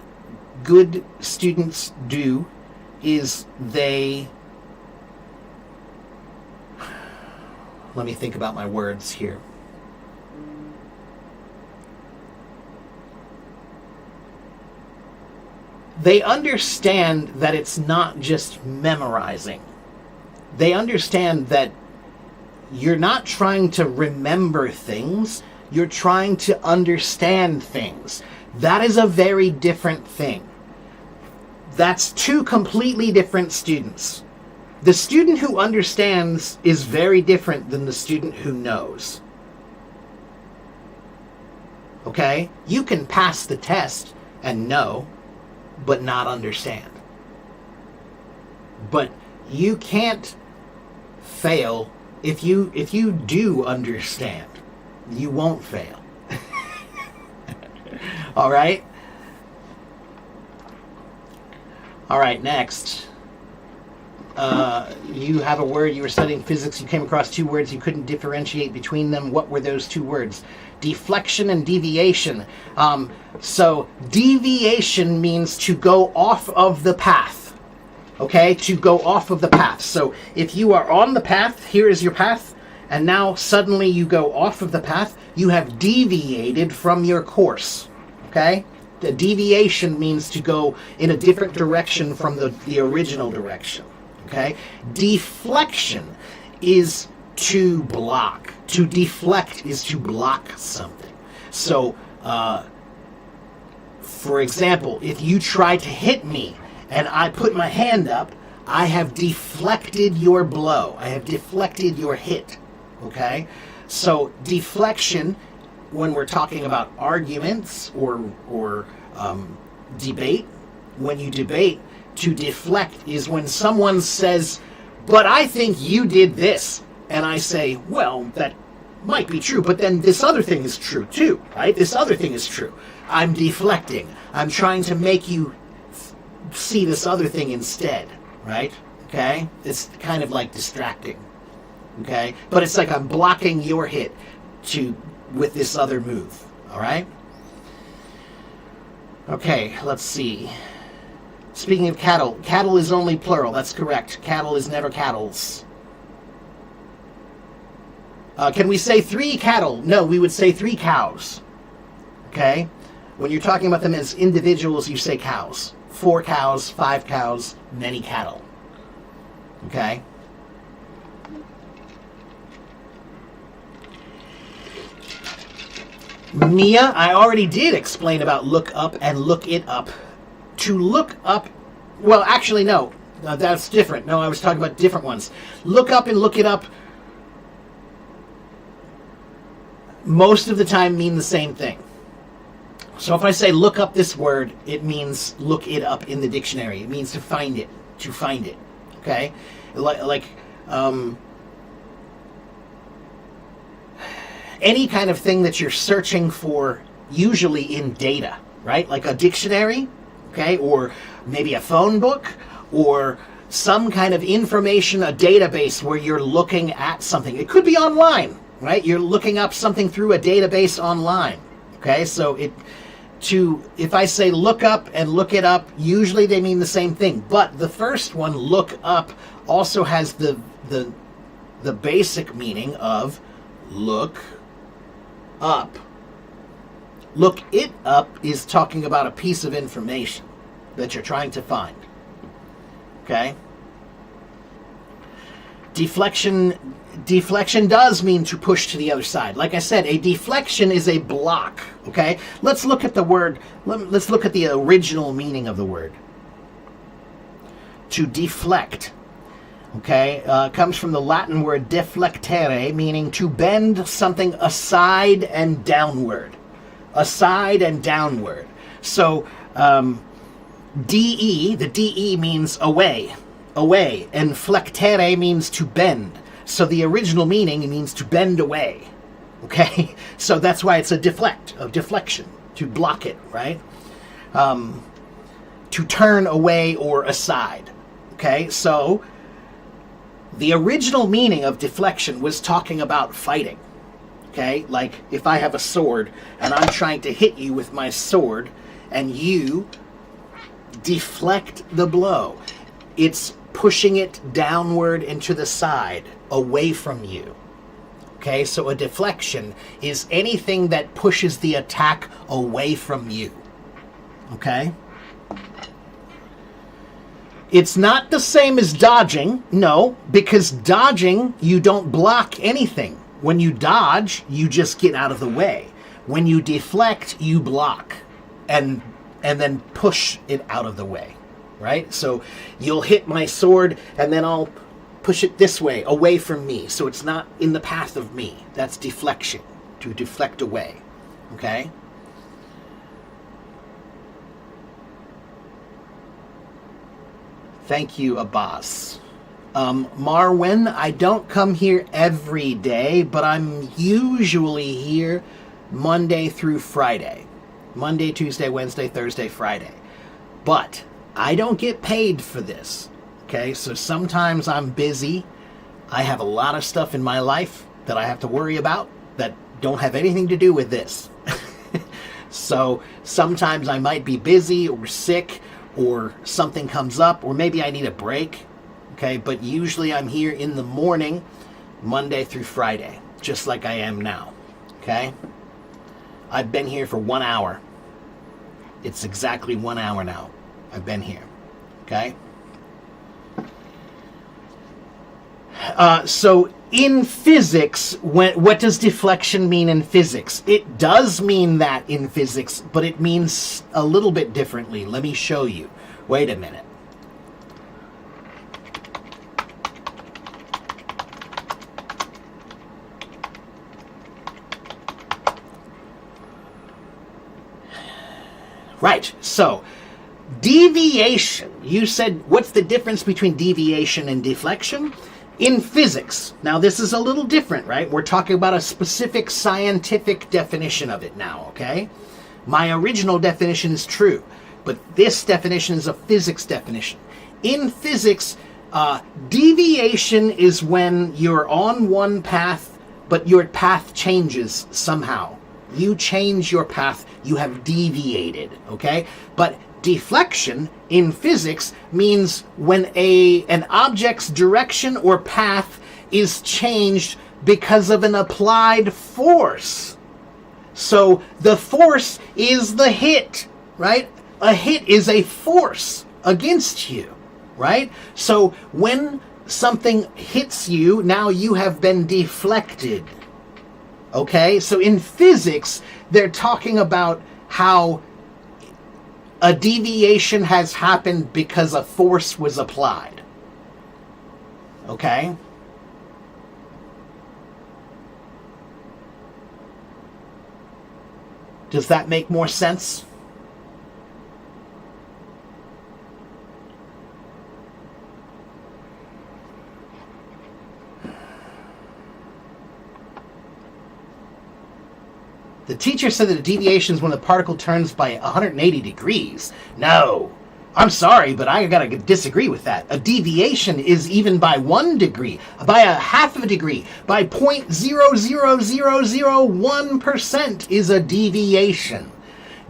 good students do is let me think about my words here. They understand that it's not just memorizing. They understand that you're not trying to remember things, you're trying to understand things. That is a very different thing. That's 2 completely different students. The student who understands is very different than the student who knows. Okay? You can pass the test and know, but not understand. But you can't fail if you do understand. You won't fail. All right? All right, next. You have a word, you were studying physics, you came across 2 words, you couldn't differentiate between them. What were those 2 words? Deflection and deviation. So deviation means to go off of the path. Okay, to go off of the path. So if you are on the path, here is your path, and now suddenly you go off of the path, you have deviated from your course. Okay? The deviation means to go in a different direction from the original direction. Okay? Deflection is to block. To deflect is to block something. So, for example, if you try to hit me and I put my hand up, I have deflected your blow. I have deflected your hit. Okay? So deflection, when we're talking about arguments or debate, when you debate, to deflect is when someone says, but I think you did this. And I say, well, that might be true, but then this other thing is true too, right? This other thing is true. I'm deflecting. I'm trying to make you see this other thing instead, right? Okay? It's kind of like distracting. Okay? But it's like I'm blocking your hit with this other move. All right? Okay, let's see. Speaking of cattle, cattle is only plural. That's correct. Cattle is never cattles. Can we say 3 cattle? No, we would say 3 cows. Okay? When you're talking about them as individuals, you say cows. 4 cows, 5 cows, many cattle. Okay? Mia, I already did explain about look up and look it up. To look up, well, actually, no. That's different. No, I was talking about different ones. Look up and look it up most of the time mean the same thing. So if I say look up this word, it means look it up in the dictionary. It means to find it. To find it. Okay, like any kind of thing that you're searching for, usually in data, right? Like a dictionary, okay, or maybe a phone book, or some kind of information, a database where you're looking at something. It could be online, right? You're looking up something through a database online. Okay, so if I say look up and look it up, usually they mean the same thing. But the first one, look up, also has the basic meaning of look up. Look it up is talking about a piece of information that you're trying to find. Okay? Deflection does mean to push to the other side. Like I said, a deflection is a block. Okay? Let's look at the word, let's look at the original meaning of the word. To deflect. Okay, comes from the Latin word deflectere, meaning to bend something aside and downward. Aside and downward. So, DE, the DE means away, and flectere means to bend. So the original meaning means to bend away. Okay, so that's why it's a deflection, to block it, right? To turn away or aside. Okay, so the original meaning of deflection was talking about fighting. Okay, like if I have a sword and I'm trying to hit you with my sword and you deflect the blow, it's pushing it downward into the side, away from you. Okay, so a deflection is anything that pushes the attack away from you. Okay? It's not the same as dodging, no, because dodging, you don't block anything. When you dodge, you just get out of the way. When you deflect, you block and then push it out of the way, right? So you'll hit my sword and then I'll push it this way, away from me, so it's not in the path of me. That's deflection, to deflect away, okay? Thank you, Abbas. Marwin, I don't come here every day, but I'm usually here Monday through Friday. Monday, Tuesday, Wednesday, Thursday, Friday. But I don't get paid for this. Okay, so sometimes I'm busy. I have a lot of stuff in my life that I have to worry about that don't have anything to do with this. So sometimes I might be busy or sick or something comes up, or maybe I need a break, okay? But usually I'm here in the morning, Monday through Friday, just like I am now, okay? I've been here for 1 hour. It's exactly 1 hour now I've been here, okay? So in physics, what does deflection mean in physics? It does mean that in physics, but it means a little bit differently. Let me show you. Wait a minute. Right, so deviation. You said, what's the difference between deviation and deflection? In physics, now this is a little different, right? We're talking about a specific scientific definition of it now, okay? My original definition is true, but this definition is a physics definition. In physics, deviation is when you're on one path, but your path changes somehow. You change your path, you have deviated, okay? But deflection in physics means when an object's direction or path is changed because of an applied force. So the force is the hit, right? A hit is a force against you, right? So when something hits you, now you have been deflected. Okay? So in physics, they're talking about how a deviation has happened because a force was applied. Okay? Does that make more sense? The teacher said that a deviation is when the particle turns by 180 degrees. No. I'm sorry, but I gotta disagree with that. A deviation is even by 1 degree, by a half of a degree, by 0.00001% is a deviation.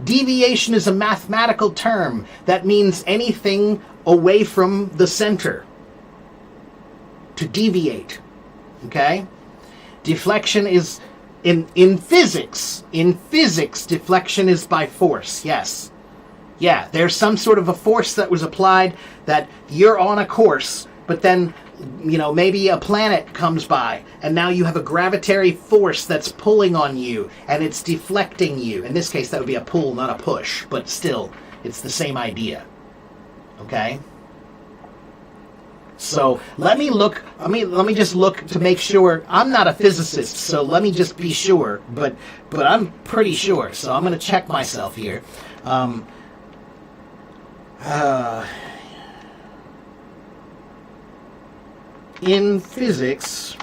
Deviation is a mathematical term that means anything away from the center. To deviate. Okay? Deflection is in physics. In physics, deflection is by force. Yes. Yeah, there's some sort of a force that was applied that you're on a course, but then, maybe a planet comes by, and now you have a gravitary force that's pulling on you, and it's deflecting you. In this case, that would be a pull, not a push, but still, it's the same idea. Okay? So let me just look to make sure. I'm not a physicist, so let me just be sure, but I'm pretty sure, so I'm going to check myself here. In physics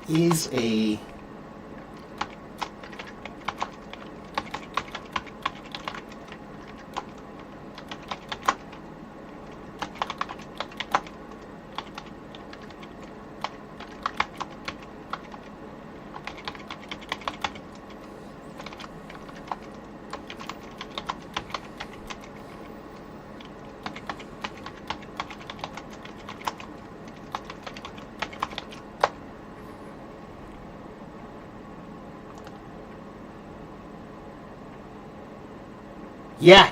is a Yeah,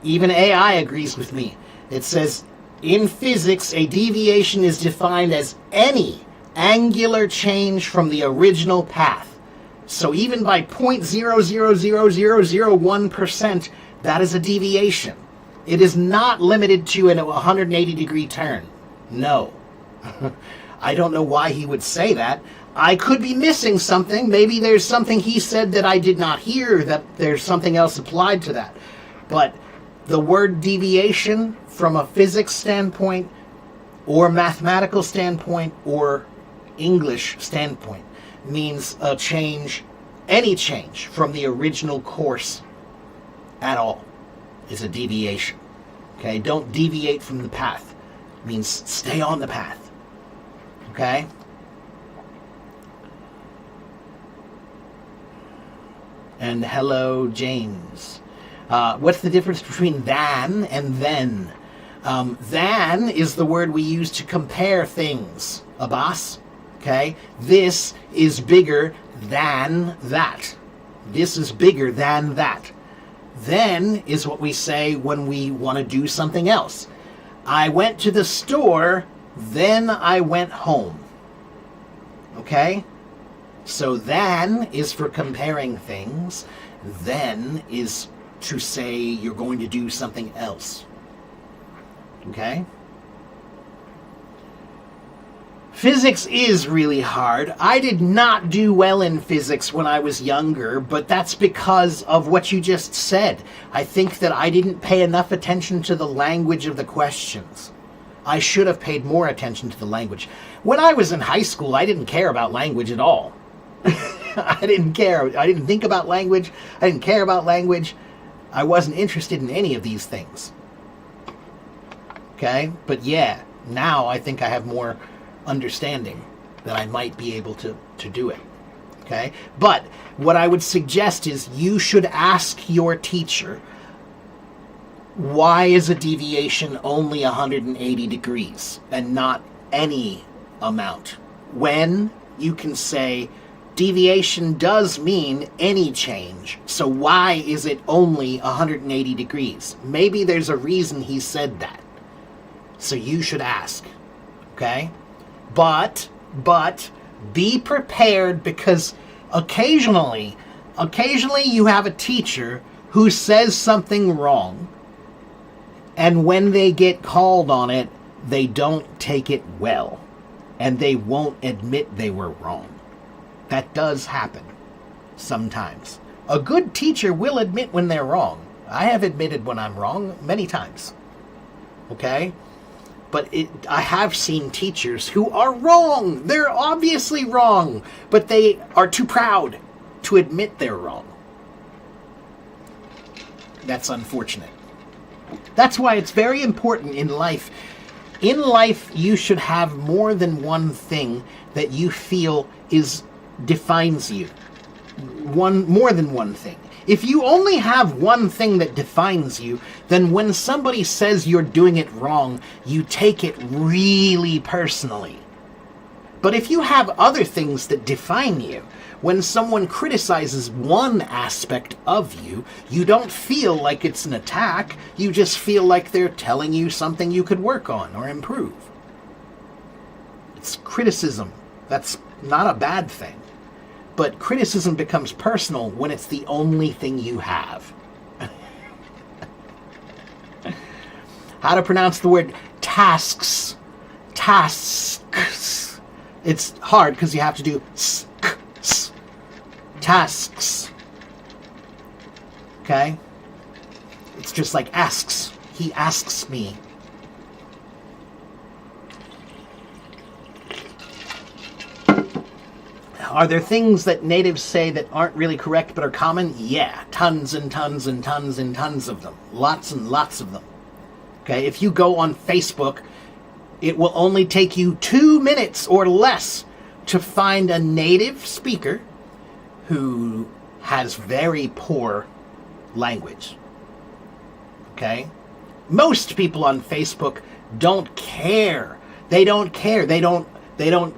even AI agrees with me. It says, in physics, a deviation is defined as any angular change from the original path. So even by 0.00001%, that is a deviation. It is not limited to a 180-degree turn. No. I don't know why he would say that. I could be missing something. Maybe there's something he said that I did not hear, that there's something else applied to that. But the word deviation from a physics standpoint or mathematical standpoint or English standpoint means a change, any change from the original course at all is a deviation. Okay? Don't deviate from the path. It means stay on the path. Okay? And hello, James. What's the difference between than and then? Than is the word we use to compare things. Abbas? Okay? This is bigger than that. This is bigger than that. Then is what we say when we want to do something else. I went to the store, then I went home. Okay? So than is for comparing things. Then is to say you're going to do something else. Okay? Physics is really hard. I did not do well in physics when I was younger, but that's because of what you just said. I think that I didn't pay enough attention to the language of the questions. I should have paid more attention to the language. When I was in high school, I didn't care about language at all. I didn't care. I didn't think about language. I didn't care about language. I wasn't interested in any of these things. Okay? But yeah, now I think I have more understanding that I might be able to do it. Okay? But what I would suggest is you should ask your teacher, why is a deviation only 180 degrees and not any amount? When you can say, deviation does mean any change, so why is it only 180 degrees? Maybe there's a reason he said that. So you should ask. Okay? But be prepared, because occasionally you have a teacher who says something wrong, and when they get called on it, they don't take it well, and they won't admit they were wrong. That does happen sometimes. A good teacher will admit when they're wrong. I have admitted when I'm wrong many times. Okay? But I have seen teachers who are wrong. They're obviously wrong, but they are too proud to admit they're wrong. That's unfortunate. That's why it's very important in life. In life, you should have more than one thing that you feel defines you. More than one thing. If you only have one thing that defines you, then when somebody says you're doing it wrong, you take it really personally. But if you have other things that define you, when someone criticizes one aspect of you, you don't feel like it's an attack. You just feel like they're telling you something you could work on or improve. It's criticism. That's not a bad thing. But criticism becomes personal when it's the only thing you have. How to pronounce the word tasks. Tasks. It's hard because you have to do tasks. Okay? It's just like asks. He asks me. Are there things that natives say that aren't really correct but are common? Yeah. Tons and tons and tons and tons of them. Lots and lots of them. Okay? If you go on Facebook, it will only take you 2 minutes or less to find a native speaker who has very poor language. Okay? Most people on Facebook don't care. They don't care. They don't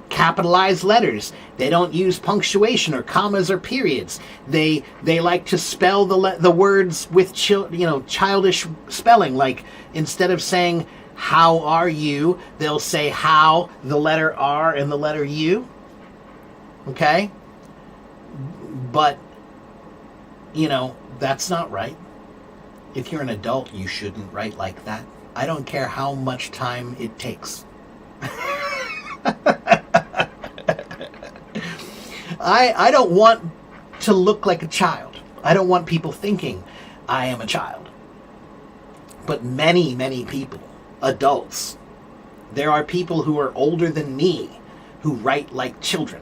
capitalize letters. They don't use punctuation or commas or periods. They like to spell the words with childish spelling. Like instead of saying how are you, they'll say how, the letter R and the letter U. Okay? But that's not right. If you're an adult, you shouldn't write like that. I don't care how much time it takes. I don't want to look like a child. I don't want people thinking I am a child. But many, many people, adults, there are people who are older than me who write like children.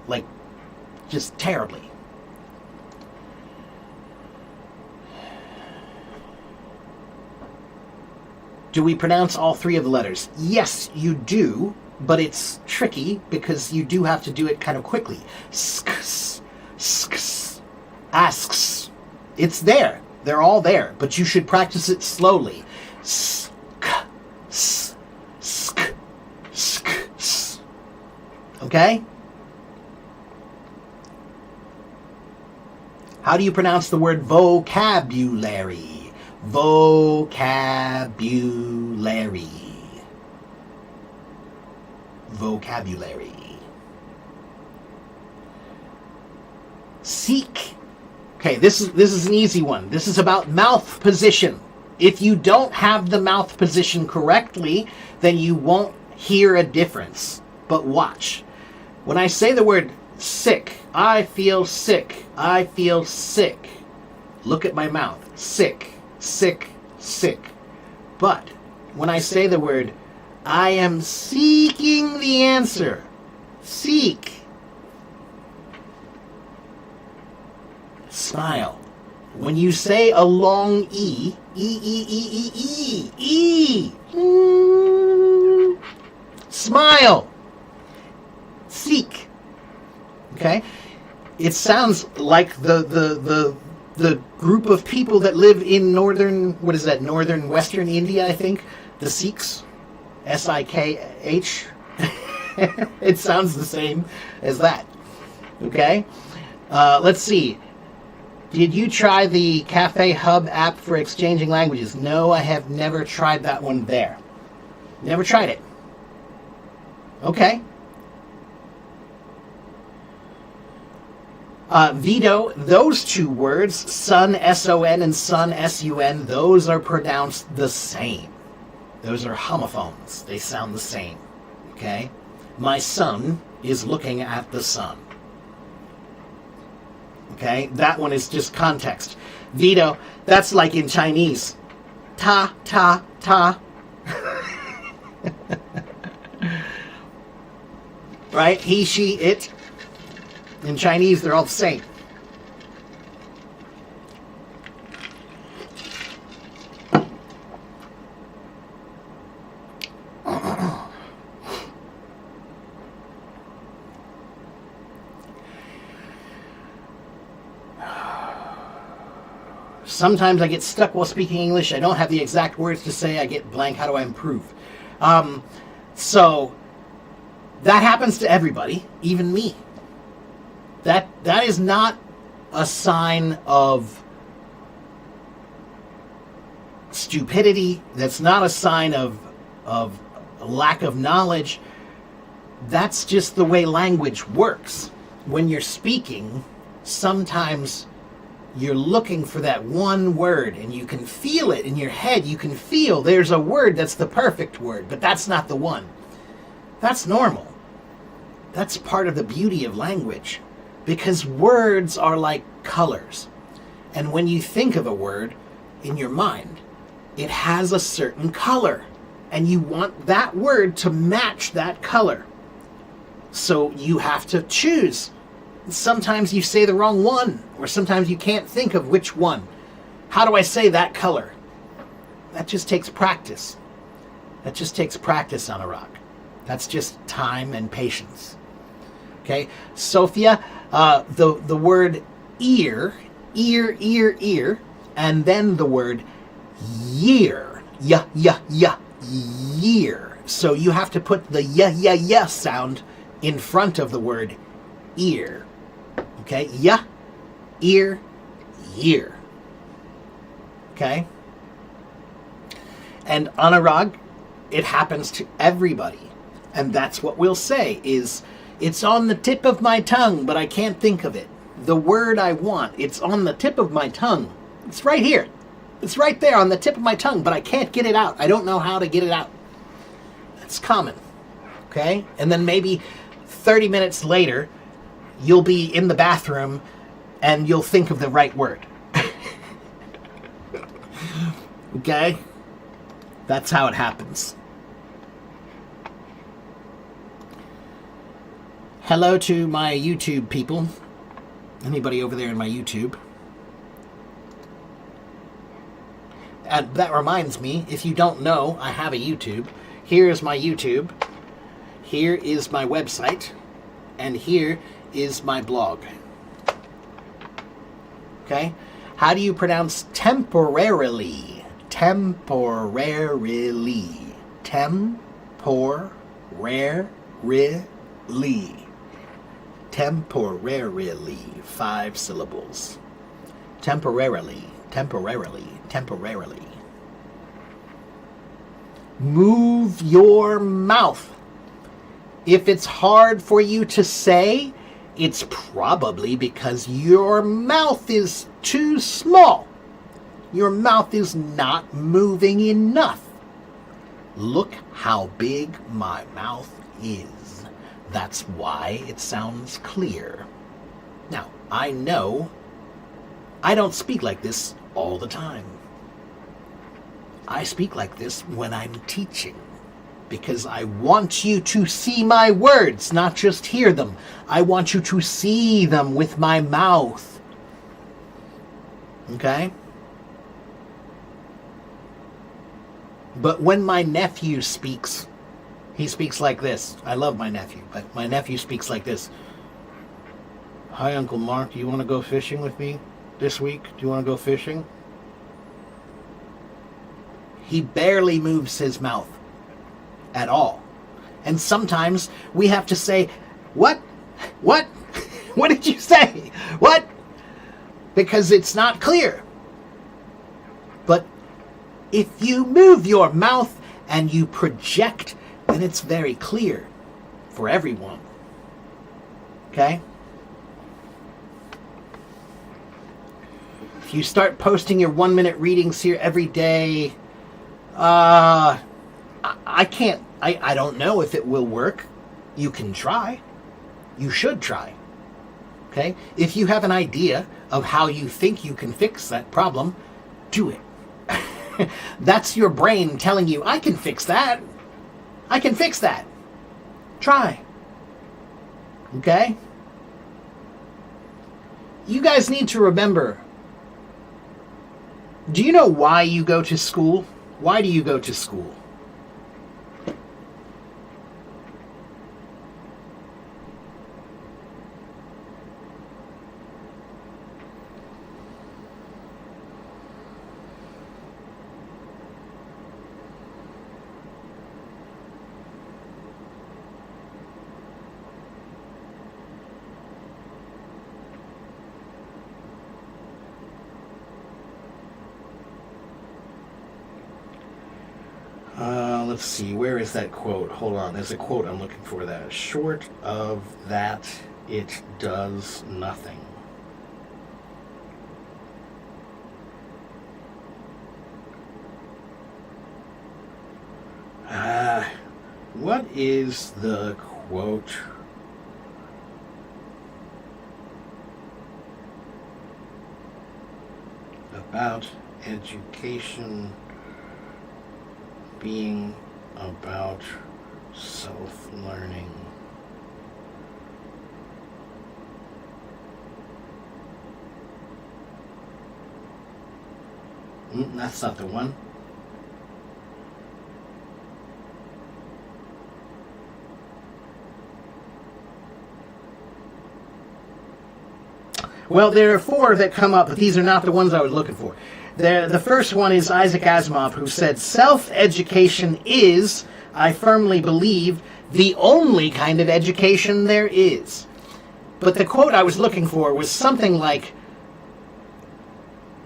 Like, just terribly. Do we pronounce all 3 of the letters? Yes, you do, but it's tricky because you do have to do it kind of quickly. Sks, sks, asks. It's there. They're all there, but you should practice it slowly. Sk, s, sk, sk, s. Okay? How do you pronounce the word vocabulary? Vocabulary. Vocabulary. Seek. Okay, this is an easy one. This is about mouth position. If you don't have the mouth position correctly, then you won't hear a difference. But watch. When I say the word sick, I feel sick. I feel sick. Look at my mouth. Sick. Sick, sick. But when I say the word, I am seeking the answer. Seek. Smile. When you say a long E, smile. Seek. Okay? It sounds like the group of people that live in northern western India, I think. The Sikhs. S-I-K-H. It sounds the same as that. Okay? Let's see. Did you try the Cafe Hub app for exchanging languages? No, I have never tried that one there. Never tried it. Okay. Vito, those 2 words, son, S-O-N, and son, S-U-N, those are pronounced the same. Those are homophones. They sound the same. Okay? My son is looking at the sun. Okay? That one is just context. Vito, that's like in Chinese. Ta, ta, ta. right? He, she, it. In Chinese, they're all the same. Sometimes I get stuck while speaking English. I don't have the exact words to say. I get blank. How do I improve? So that happens to everybody, even me. That is not a sign of stupidity. That's not a sign of lack of knowledge. That's just the way language works. When you're speaking, sometimes you're looking for that one word, and you can feel it in your head. You can feel there's a word that's the perfect word, but that's not the one. That's normal. That's part of the beauty of language, because words are like colors. And when you think of a word in your mind, it has a certain color, and you want that word to match that color. So you have to choose. Sometimes you say the wrong one, or sometimes you can't think of which one. How do I say that color? That just takes practice. That just takes practice, Anurag. That's just time and patience. Okay, Sophia, the word ear, and then the word year, year. So you have to put the yeah sound in front of the word ear. Okay, ear, year. Okay? And Anurag, it happens to everybody. And that's what we'll say is, it's on the tip of my tongue, but I can't think of it. The word I want, it's on the tip of my tongue. It's right here. It's right there on the tip of my tongue, but I can't get it out. I don't know how to get it out. That's common. Okay? And then maybe 30 minutes later, you'll be in the bathroom and you'll think of the right word. Okay? That's how it happens. Hello to my YouTube people. Anybody over there in my YouTube? And that reminds me, if you don't know, I have a YouTube. Here is my YouTube. Here is my website. And here is my blog. Okay? How do you pronounce temporarily? Temporarily. Temporarily. Temporarily. 5 syllables. Temporarily. Temporarily. Temporarily. Move your mouth. If it's hard for you to say, it's probably because your mouth is too small. Your mouth is not moving enough. Look how big my mouth is. That's why it sounds clear. Now, I know I don't speak like this all the time. I speak like this when I'm teaching, because I want you to see my words, not just hear them. I want you to see them with my mouth. Okay? But when my nephew speaks, he speaks like this. I love my nephew, but my nephew speaks like this. Hi, Uncle Mark. Do you want to go fishing with me this week? Do you want to go fishing? He barely moves his mouth at all. And sometimes we have to say, what? What? What did you say? What? Because it's not clear. But if you move your mouth and you project, then it's very clear for everyone. Okay? If you start posting your 1-minute readings here every day, I can't, I don't know if it will work. You can try. You should try. Okay? If you have an idea of how you think you can fix that problem, do it. That's your brain telling you, I can fix that. I can fix that. Try. Okay? You guys need to remember, do you know why you go to school? Why do you go to school? Let's see, where is that quote? Hold on, there's a quote I'm looking for that. Short of that, it does nothing. What is the quote? About education being about self-learning. That's not the one. Well, there are four that come up, but these are not the ones I was looking for. The first one is Isaac Asimov, who said, self-education is, I firmly believe, the only kind of education there is. But the quote I was looking for was something like,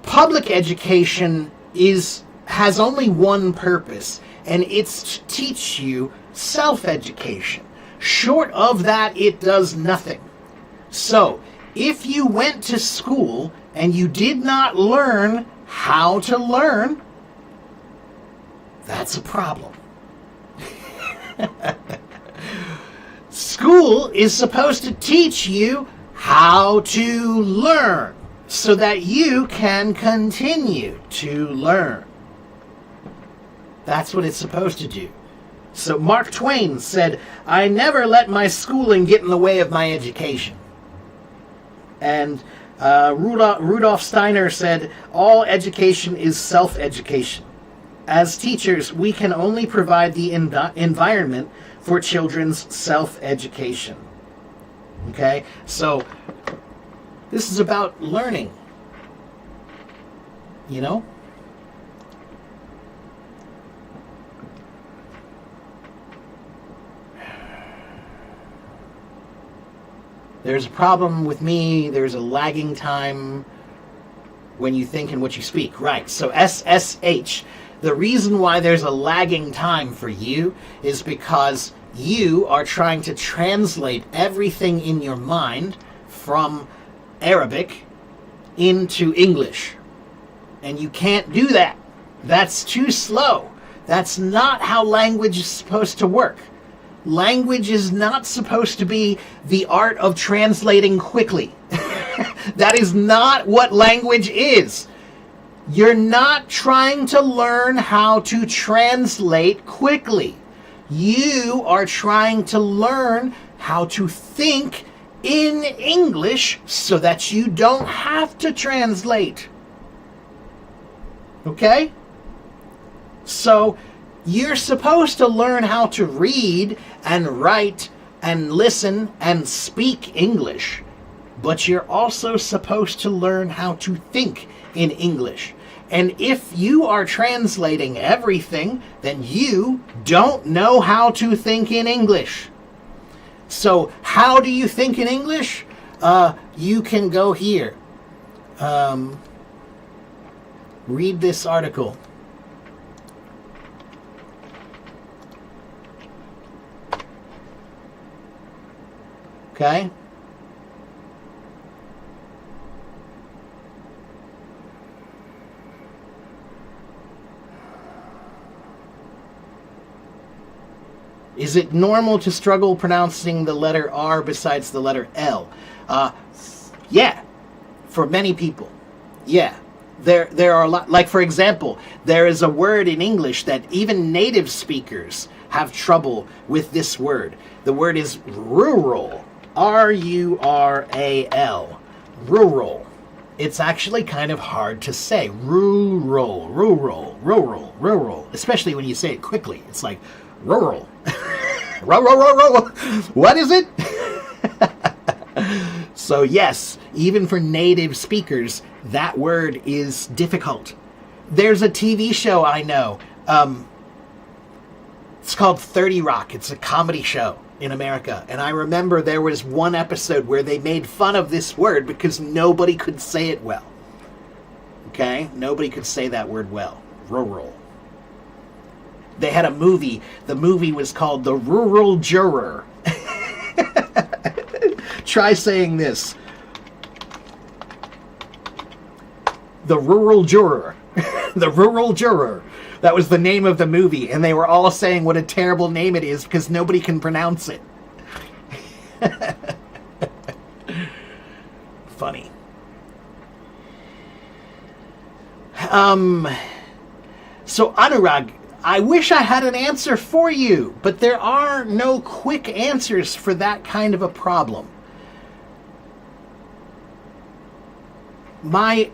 public education has only one purpose, and it's to teach you self-education. Short of that, it does nothing. So, if you went to school and you did not learn how to learn, that's a problem. School is supposed to teach you how to learn so that you can continue to learn. That's what it's supposed to do. So Mark Twain said, I never let my schooling get in the way of my education. And Rudolf Steiner said, all education is self-education. As teachers, we can only provide the environment for children's self-education. Okay? So, this is about learning. You know? There's a problem with me. There's a lagging time when you think and what you speak. Right. So SSH. The reason why there's a lagging time for you is because you are trying to translate everything in your mind from Arabic into English. And you can't do that. That's too slow. That's not how language is supposed to work. Language is not supposed to be the art of translating quickly. That is not what language is. You're not trying to learn how to translate quickly. You are trying to learn how to think in English so that you don't have to translate. Okay? So, you're supposed to learn how to read and write and listen and speak English, but you're also supposed to learn how to think in English. And if you are translating everything, then you don't know how to think in English. So how do you think in English? You can go here. Read this article. Okay? Is it normal to struggle pronouncing the letter R besides the letter L? Yeah, for many people. Yeah. There are a lot, like for example, there is a word in English that even native speakers have trouble with this word. The word is rural. R-U-R-A-L. Rural. It's actually kind of hard to say. Rural, rural, rural, rural. Especially when you say it quickly. It's like, rural. Rural. What is it? So yes, even for native speakers, that word is difficult. There's a TV show I know. It's called 30 Rock. It's a comedy show in America. And I remember there was one episode where they made fun of this word because nobody could say it well. Okay? Nobody could say that word well. Rural. They had a movie. The movie was called The Rural Juror. Try saying this. The Rural Juror. The Rural Juror. That was the name of the movie, and they were all saying what a terrible name it is because nobody can pronounce it. Funny. So Anurag, I wish I had an answer for you, but there are no quick answers for that kind of a problem. My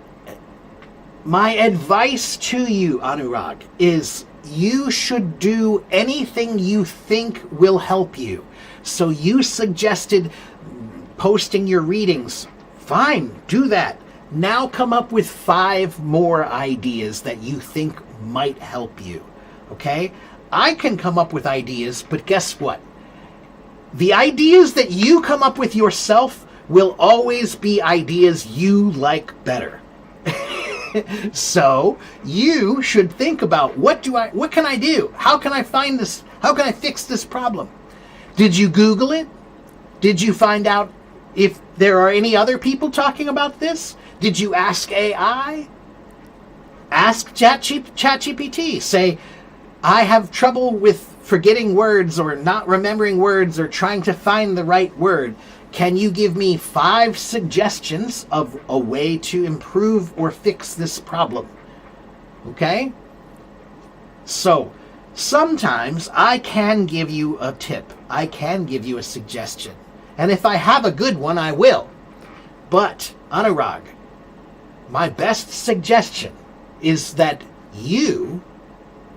advice to you, Anurag, is you should do anything you think will help you. So you suggested posting your readings. Fine, do that. Now come up with 5 more ideas that you think might help you. Okay? I can come up with ideas, but guess what? The ideas that you come up with yourself will always be ideas you like better. So you should think about what can I do? How can I find this? How can I fix this problem? Did you Google it? Did you find out if there are any other people talking about this? Did you ask AI? Ask ChatGPT. Say, I have trouble with forgetting words or not remembering words or trying to find the right word. Can you give me 5 suggestions of a way to improve or fix this problem? Okay? So, sometimes I can give you a tip. I can give you a suggestion. And if I have a good one, I will. But, Anurag, my best suggestion is that you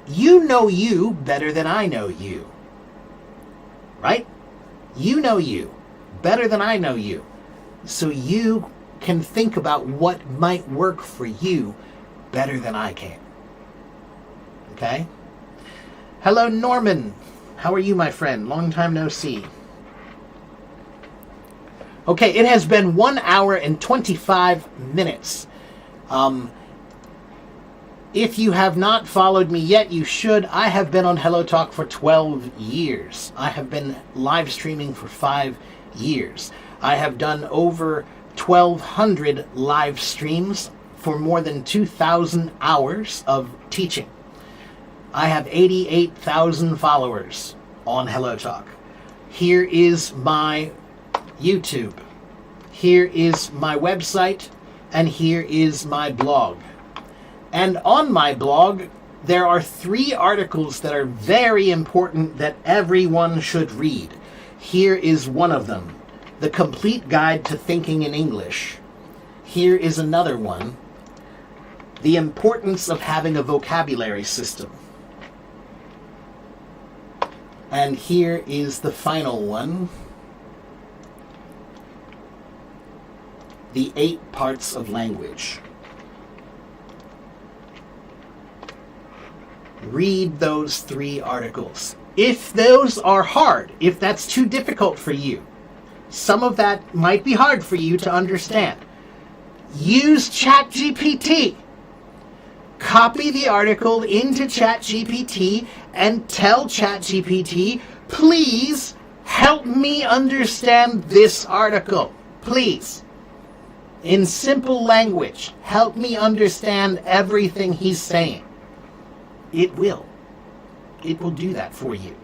know you better than I know you. Right? You know you better than I know you. So you can think about what might work for you better than I can. Okay? Hello, Norman. How are you, my friend? Long time no see. Okay, it has been 1 hour and 25 minutes. If you have not followed me yet, you should. I have been on Hello Talk for 12 years. I have been live streaming for 5 years. I have done over 1,200 live streams for more than 2,000 hours of teaching. I have 88,000 followers on Hello Talk. Here is my YouTube. Here is my website. And here is my blog. And on my blog, there are 3 articles that are very important that everyone should read. Here is one of them, The Complete Guide to Thinking in English. Here is another one, The Importance of Having a Vocabulary System. And here is the final one, The 8 Parts of Language. Read those 3 articles. If those are hard, if that's too difficult for you, some of that might be hard for you to understand, use ChatGPT. Copy the article into ChatGPT and tell ChatGPT, please help me understand this article. Please. In simple language, help me understand everything he's saying. It will. It will do that for you.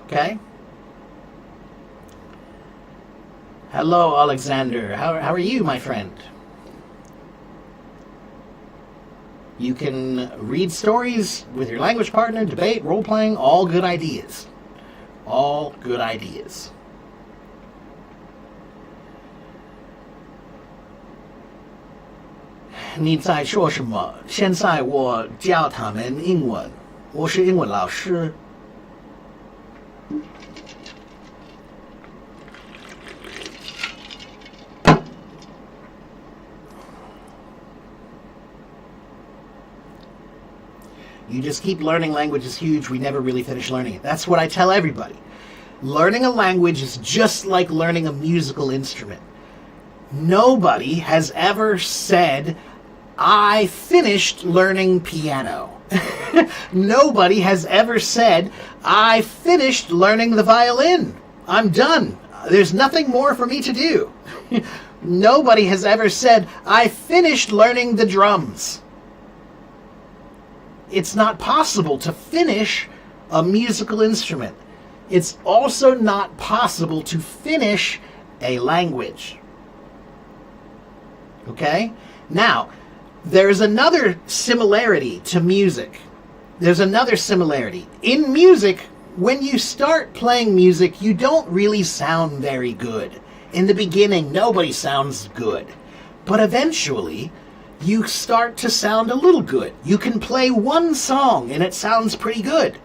Okay? Hello, Alexander. How are you, my friend? You can read stories with your language partner, debate, role-playing, all good ideas. All good ideas. 你在说什么？现在我教他们英文，我是英文老师。You just keep learning language is huge. We never really finish learning it. That's what I tell everybody. Learning a language is just like learning a musical instrument. Nobody has ever said, I finished learning piano. Nobody has ever said, I finished learning the violin. I'm done. There's nothing more for me to do. Nobody has ever said, I finished learning the drums. It's not possible to finish a musical instrument. It's also not possible to finish a language. Okay? Now, there's another similarity to music. There's another similarity. In music, when you start playing music, you don't really sound very good. In the beginning, nobody sounds good. But eventually, you start to sound a little good. You can play one song and it sounds pretty good.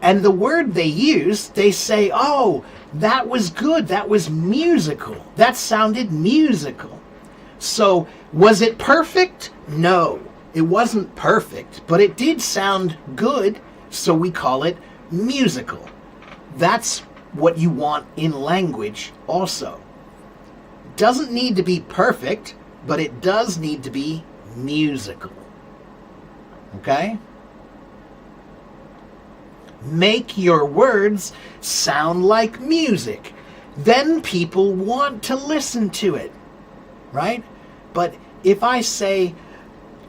And the word they use, they say, oh, that was good. That was musical. That sounded musical. So, was it perfect? No, it wasn't perfect, but it did sound good, so we call it musical. That's what you want in language also. Doesn't need to be perfect, but it does need to be musical. Okay? Make your words sound like music. Then people want to listen to it. Right? But if I say,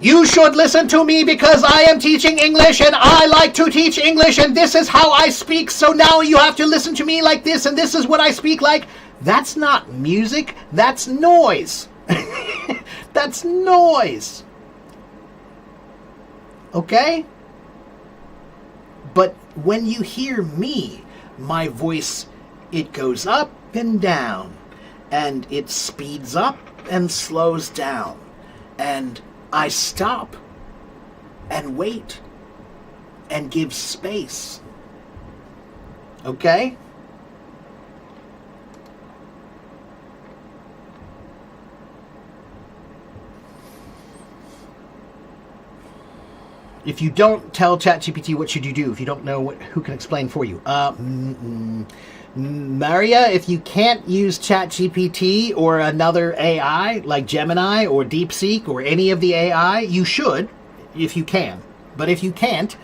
you should listen to me because I am teaching English and I like to teach English and this is how I speak, so now you have to listen to me like this and this is what I speak like, that's not music, that's noise. That's noise. Okay? But when you hear me, my voice, it goes up and down, and it speeds up and slows down, and I stop and wait and give space. Okay? If you don't tell ChatGPT, what should you do? If you don't know who can explain for you? Maria, if you can't use ChatGPT or another AI like Gemini or DeepSeek or any of the AI, you should, if you can. But if you can't,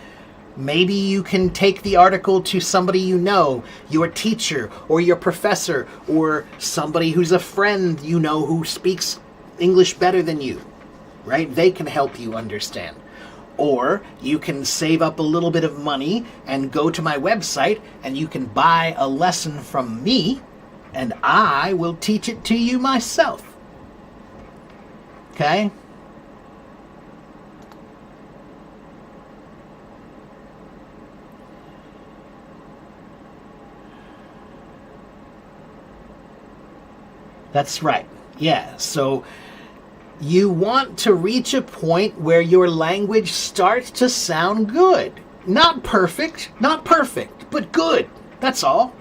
maybe you can take the article to somebody you know, your teacher or your professor or somebody who's a friend you know who speaks English better than you, right? They can help you understand. Or you can save up a little bit of money and go to my website and you can buy a lesson from me and I will teach it to you myself. Okay? That's right. Yeah, so you want to reach a point where your language starts to sound good. Not perfect, but good. That's all.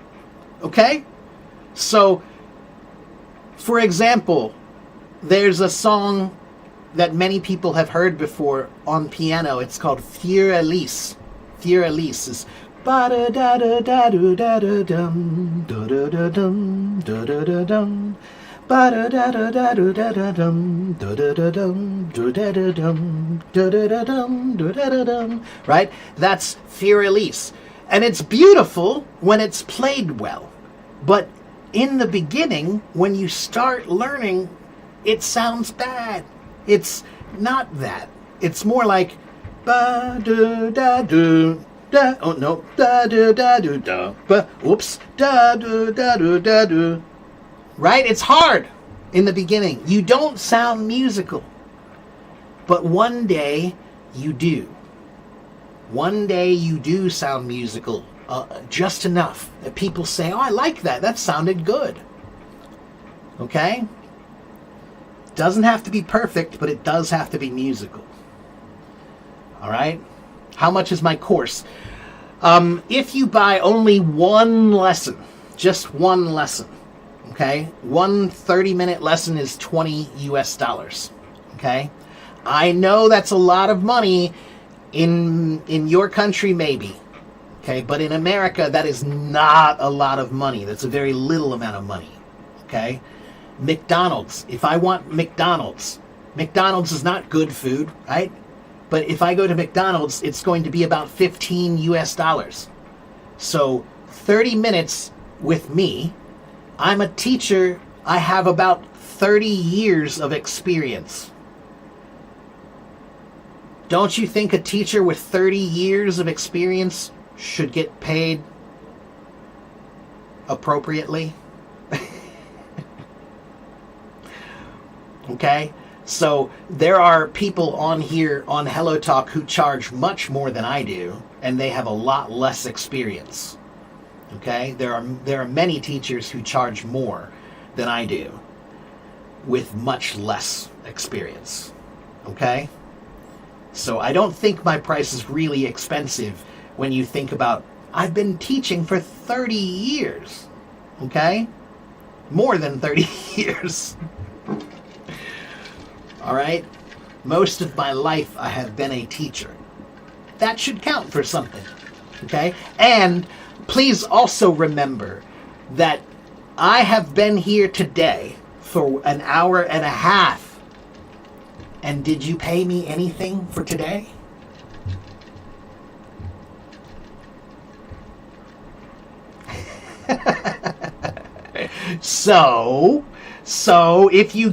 Okay? So, for example, there's a song that many people have heard before on piano. It's called Fier Elise. Fier Elise is ba-da-da-da-da-da-da-dum, da-da-da-dum, da-da-da-dum. Right? That's Fier Elise. And it's beautiful when it's played well. But in the beginning, when you start learning, it sounds bad. It's not that. It's more like ba-da-da-do. Da, oh no, da-da-da-do-da. Oops, da-da-da-do-da-do. Right? It's hard in the beginning. You don't sound musical. But one day you do. One day you do sound musical. Just enough that people say, oh, I like that. That sounded good. Okay? Doesn't have to be perfect, but it does have to be musical. All right? How much is my course? If you buy only one lesson, just one lesson, okay? One 30-minute lesson is $20 US, okay? I know that's a lot of money in your country, maybe, okay? But in America, that is not a lot of money. That's a very little amount of money, okay? McDonald's, if I want McDonald's is not good food, right? But if I go to McDonald's, it's going to be about $15 US. So 30 minutes with me, I'm a teacher. I have about 30 years of experience. Don't you think a teacher with 30 years of experience should get paid appropriately? Okay? So there are people on here on Hello Talk who charge much more than I do, and they have a lot less experience. Okay? There are many teachers who charge more than I do with much less experience. Okay? So I don't think my price is really expensive when you think about, I've been teaching for 30 years. Okay? More than 30 years. All right? Most of my life I have been a teacher. That should count for something. Okay? And please also remember that I have been here today for an hour and a half. And did you pay me anything for today? So if you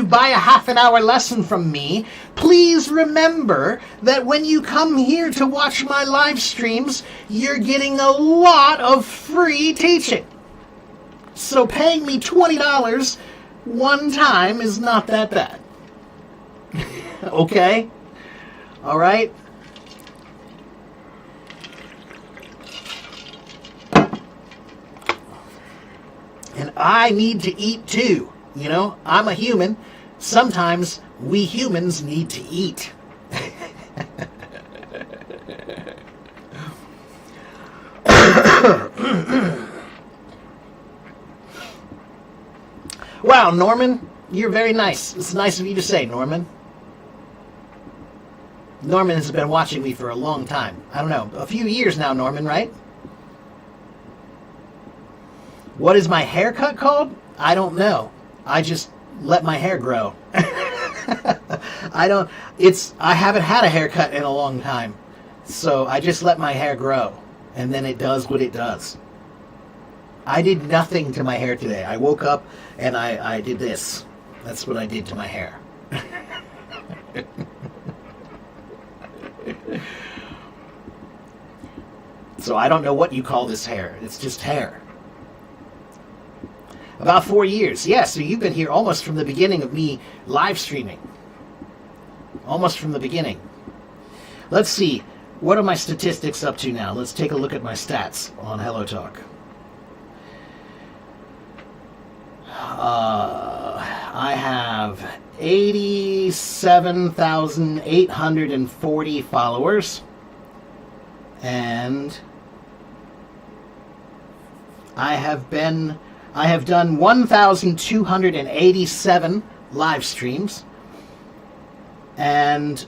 buy a half an hour lesson from me, please remember that when you come here to watch my live streams, you're getting a lot of free teaching. So paying me $20 one time is not that bad. Okay? All right? And I need to eat too. You know, I'm a human. Sometimes we humans need to eat. Wow, Norman, you're very nice. It's nice of you to say, Norman. Norman has been watching me for a long time. I don't know, a few years now, Norman, right? What is my haircut called? I don't know. I just let my hair grow. I haven't had a haircut in a long time. So I just let my hair grow. And then it does what it does. I did nothing to my hair today. I woke up and I did this. That's what I did to my hair. So I don't know what you call this hair. It's just hair. About 4 years. Yeah, so you've been here almost from the beginning of me live streaming. Almost from the beginning. Let's see. What are my statistics up to now? Let's take a look at my stats on Hello Talk. I have 87,840 followers. And I have done 1,287 live streams. And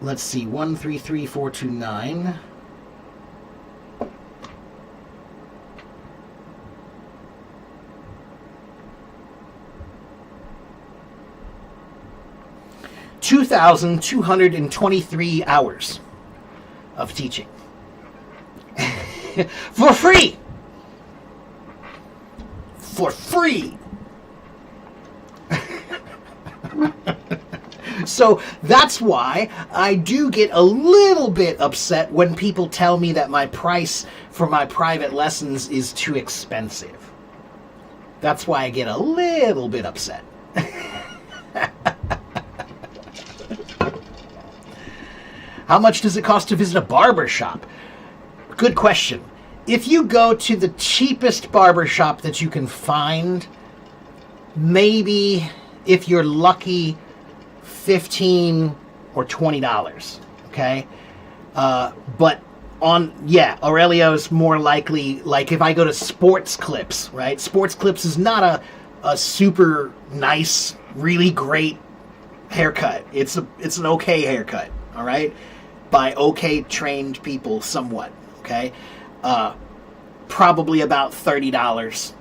let's see, 133429. $2,223 hours of teaching. For free! For free! So that's why I do get a little bit upset when people tell me that my price for my private lessons is too expensive. That's why I get a little bit upset. How much does it cost to visit a barber shop? Good question. If you go to the cheapest barber shop that you can find, maybe if you're lucky, $15 or $20. Okay, but Aurelio's more likely. Like if I go to Sports Clips, right? Sports Clips is not a super nice, really great haircut. It's an okay haircut. All right, by okay trained people, somewhat. Okay, probably about $30.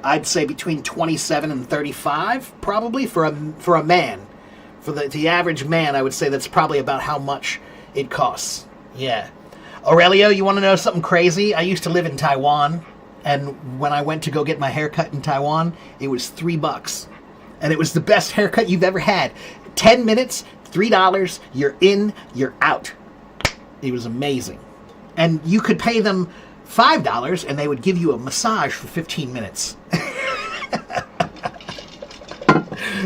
I'd say between 27 and 35, probably for a man. For the average man, I would say that's probably about how much it costs. Yeah. Aurelio, you want to know something crazy? I used to live in Taiwan, and when I went to go get my haircut in Taiwan, it was $3. And it was the best haircut you've ever had. 10 minutes, $3, you're in, you're out. It was amazing. And you could pay them $5, and they would give you a massage for 15 minutes.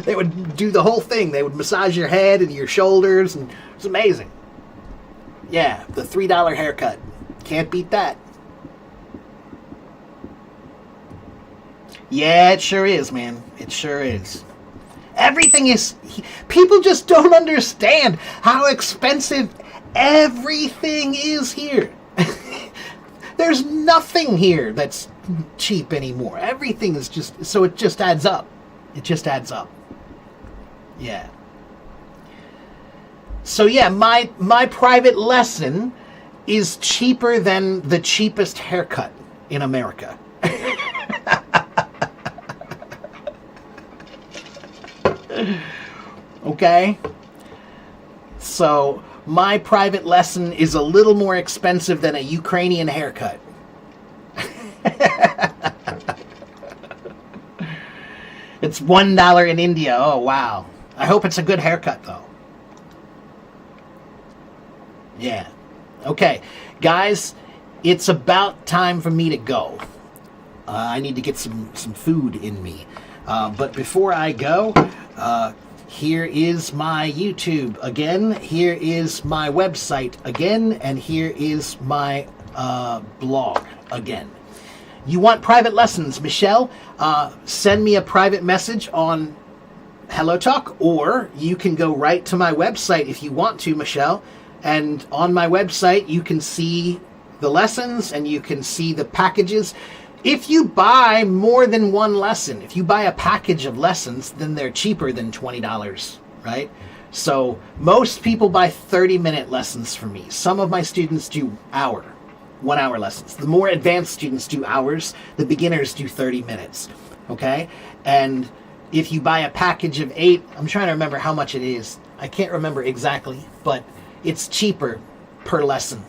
They would do the whole thing. They would massage your head and your shoulders, and it was amazing. Yeah, the $3 haircut. Can't beat that. Yeah, it sure is, man. It sure is. Everything is... People just don't understand how expensive everything is here. There's nothing here that's cheap anymore. Everything is just... So it just adds up. It just adds up. Yeah. So yeah, my private lesson is cheaper than the cheapest haircut in America. Okay? So my private lesson is a little more expensive than a Ukrainian haircut. It's $1 in India. Oh, wow. I hope it's a good haircut, though. Yeah. Okay. Guys, it's about time for me to go. I need to get some food in me. But before I go, here is my YouTube again. Here is my website again. And here is my blog again. You want private lessons, Michelle? Send me a private message on HelloTalk, or you can go right to my website if you want to, Michelle. And on my website, you can see the lessons and you can see the packages. If you buy more than one lesson, if you buy a package of lessons, then they're cheaper than $20, right? So most people buy 30-minute lessons from me. Some of my students do 1 hour lessons. The more advanced students do hours, the beginners do 30 minutes. Okay? And if you buy a package of 8, I'm trying to remember how much it is. I can't remember exactly, but it's cheaper per lesson,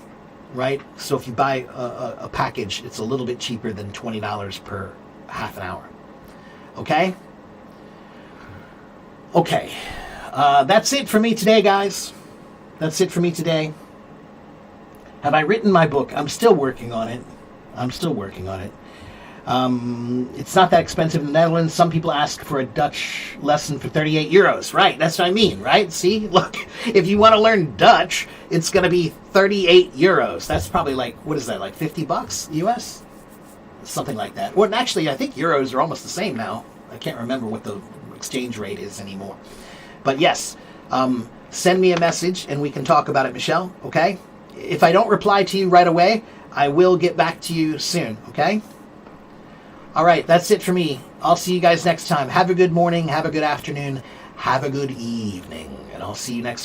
right? So if you buy a package, it's a little bit cheaper than $20 per half an hour. Okay? Okay. That's it for me today, guys. That's it for me today. Have I written my book? I'm still working on it. It's not that expensive in the Netherlands. Some people ask for a Dutch lesson for 38 euros. Right, that's what I mean, right? See, look, if you want to learn Dutch, it's going to be 38 euros. That's probably like, what is that, like $50 US? Something like that. Well, actually, I think euros are almost the same now. I can't remember what the exchange rate is anymore. But yes, send me a message and we can talk about it, Michelle, okay? If I don't reply to you right away, I will get back to you soon, okay? All right, that's it for me. I'll see you guys next time. Have a good morning, have a good afternoon, have a good evening, and I'll see you next time.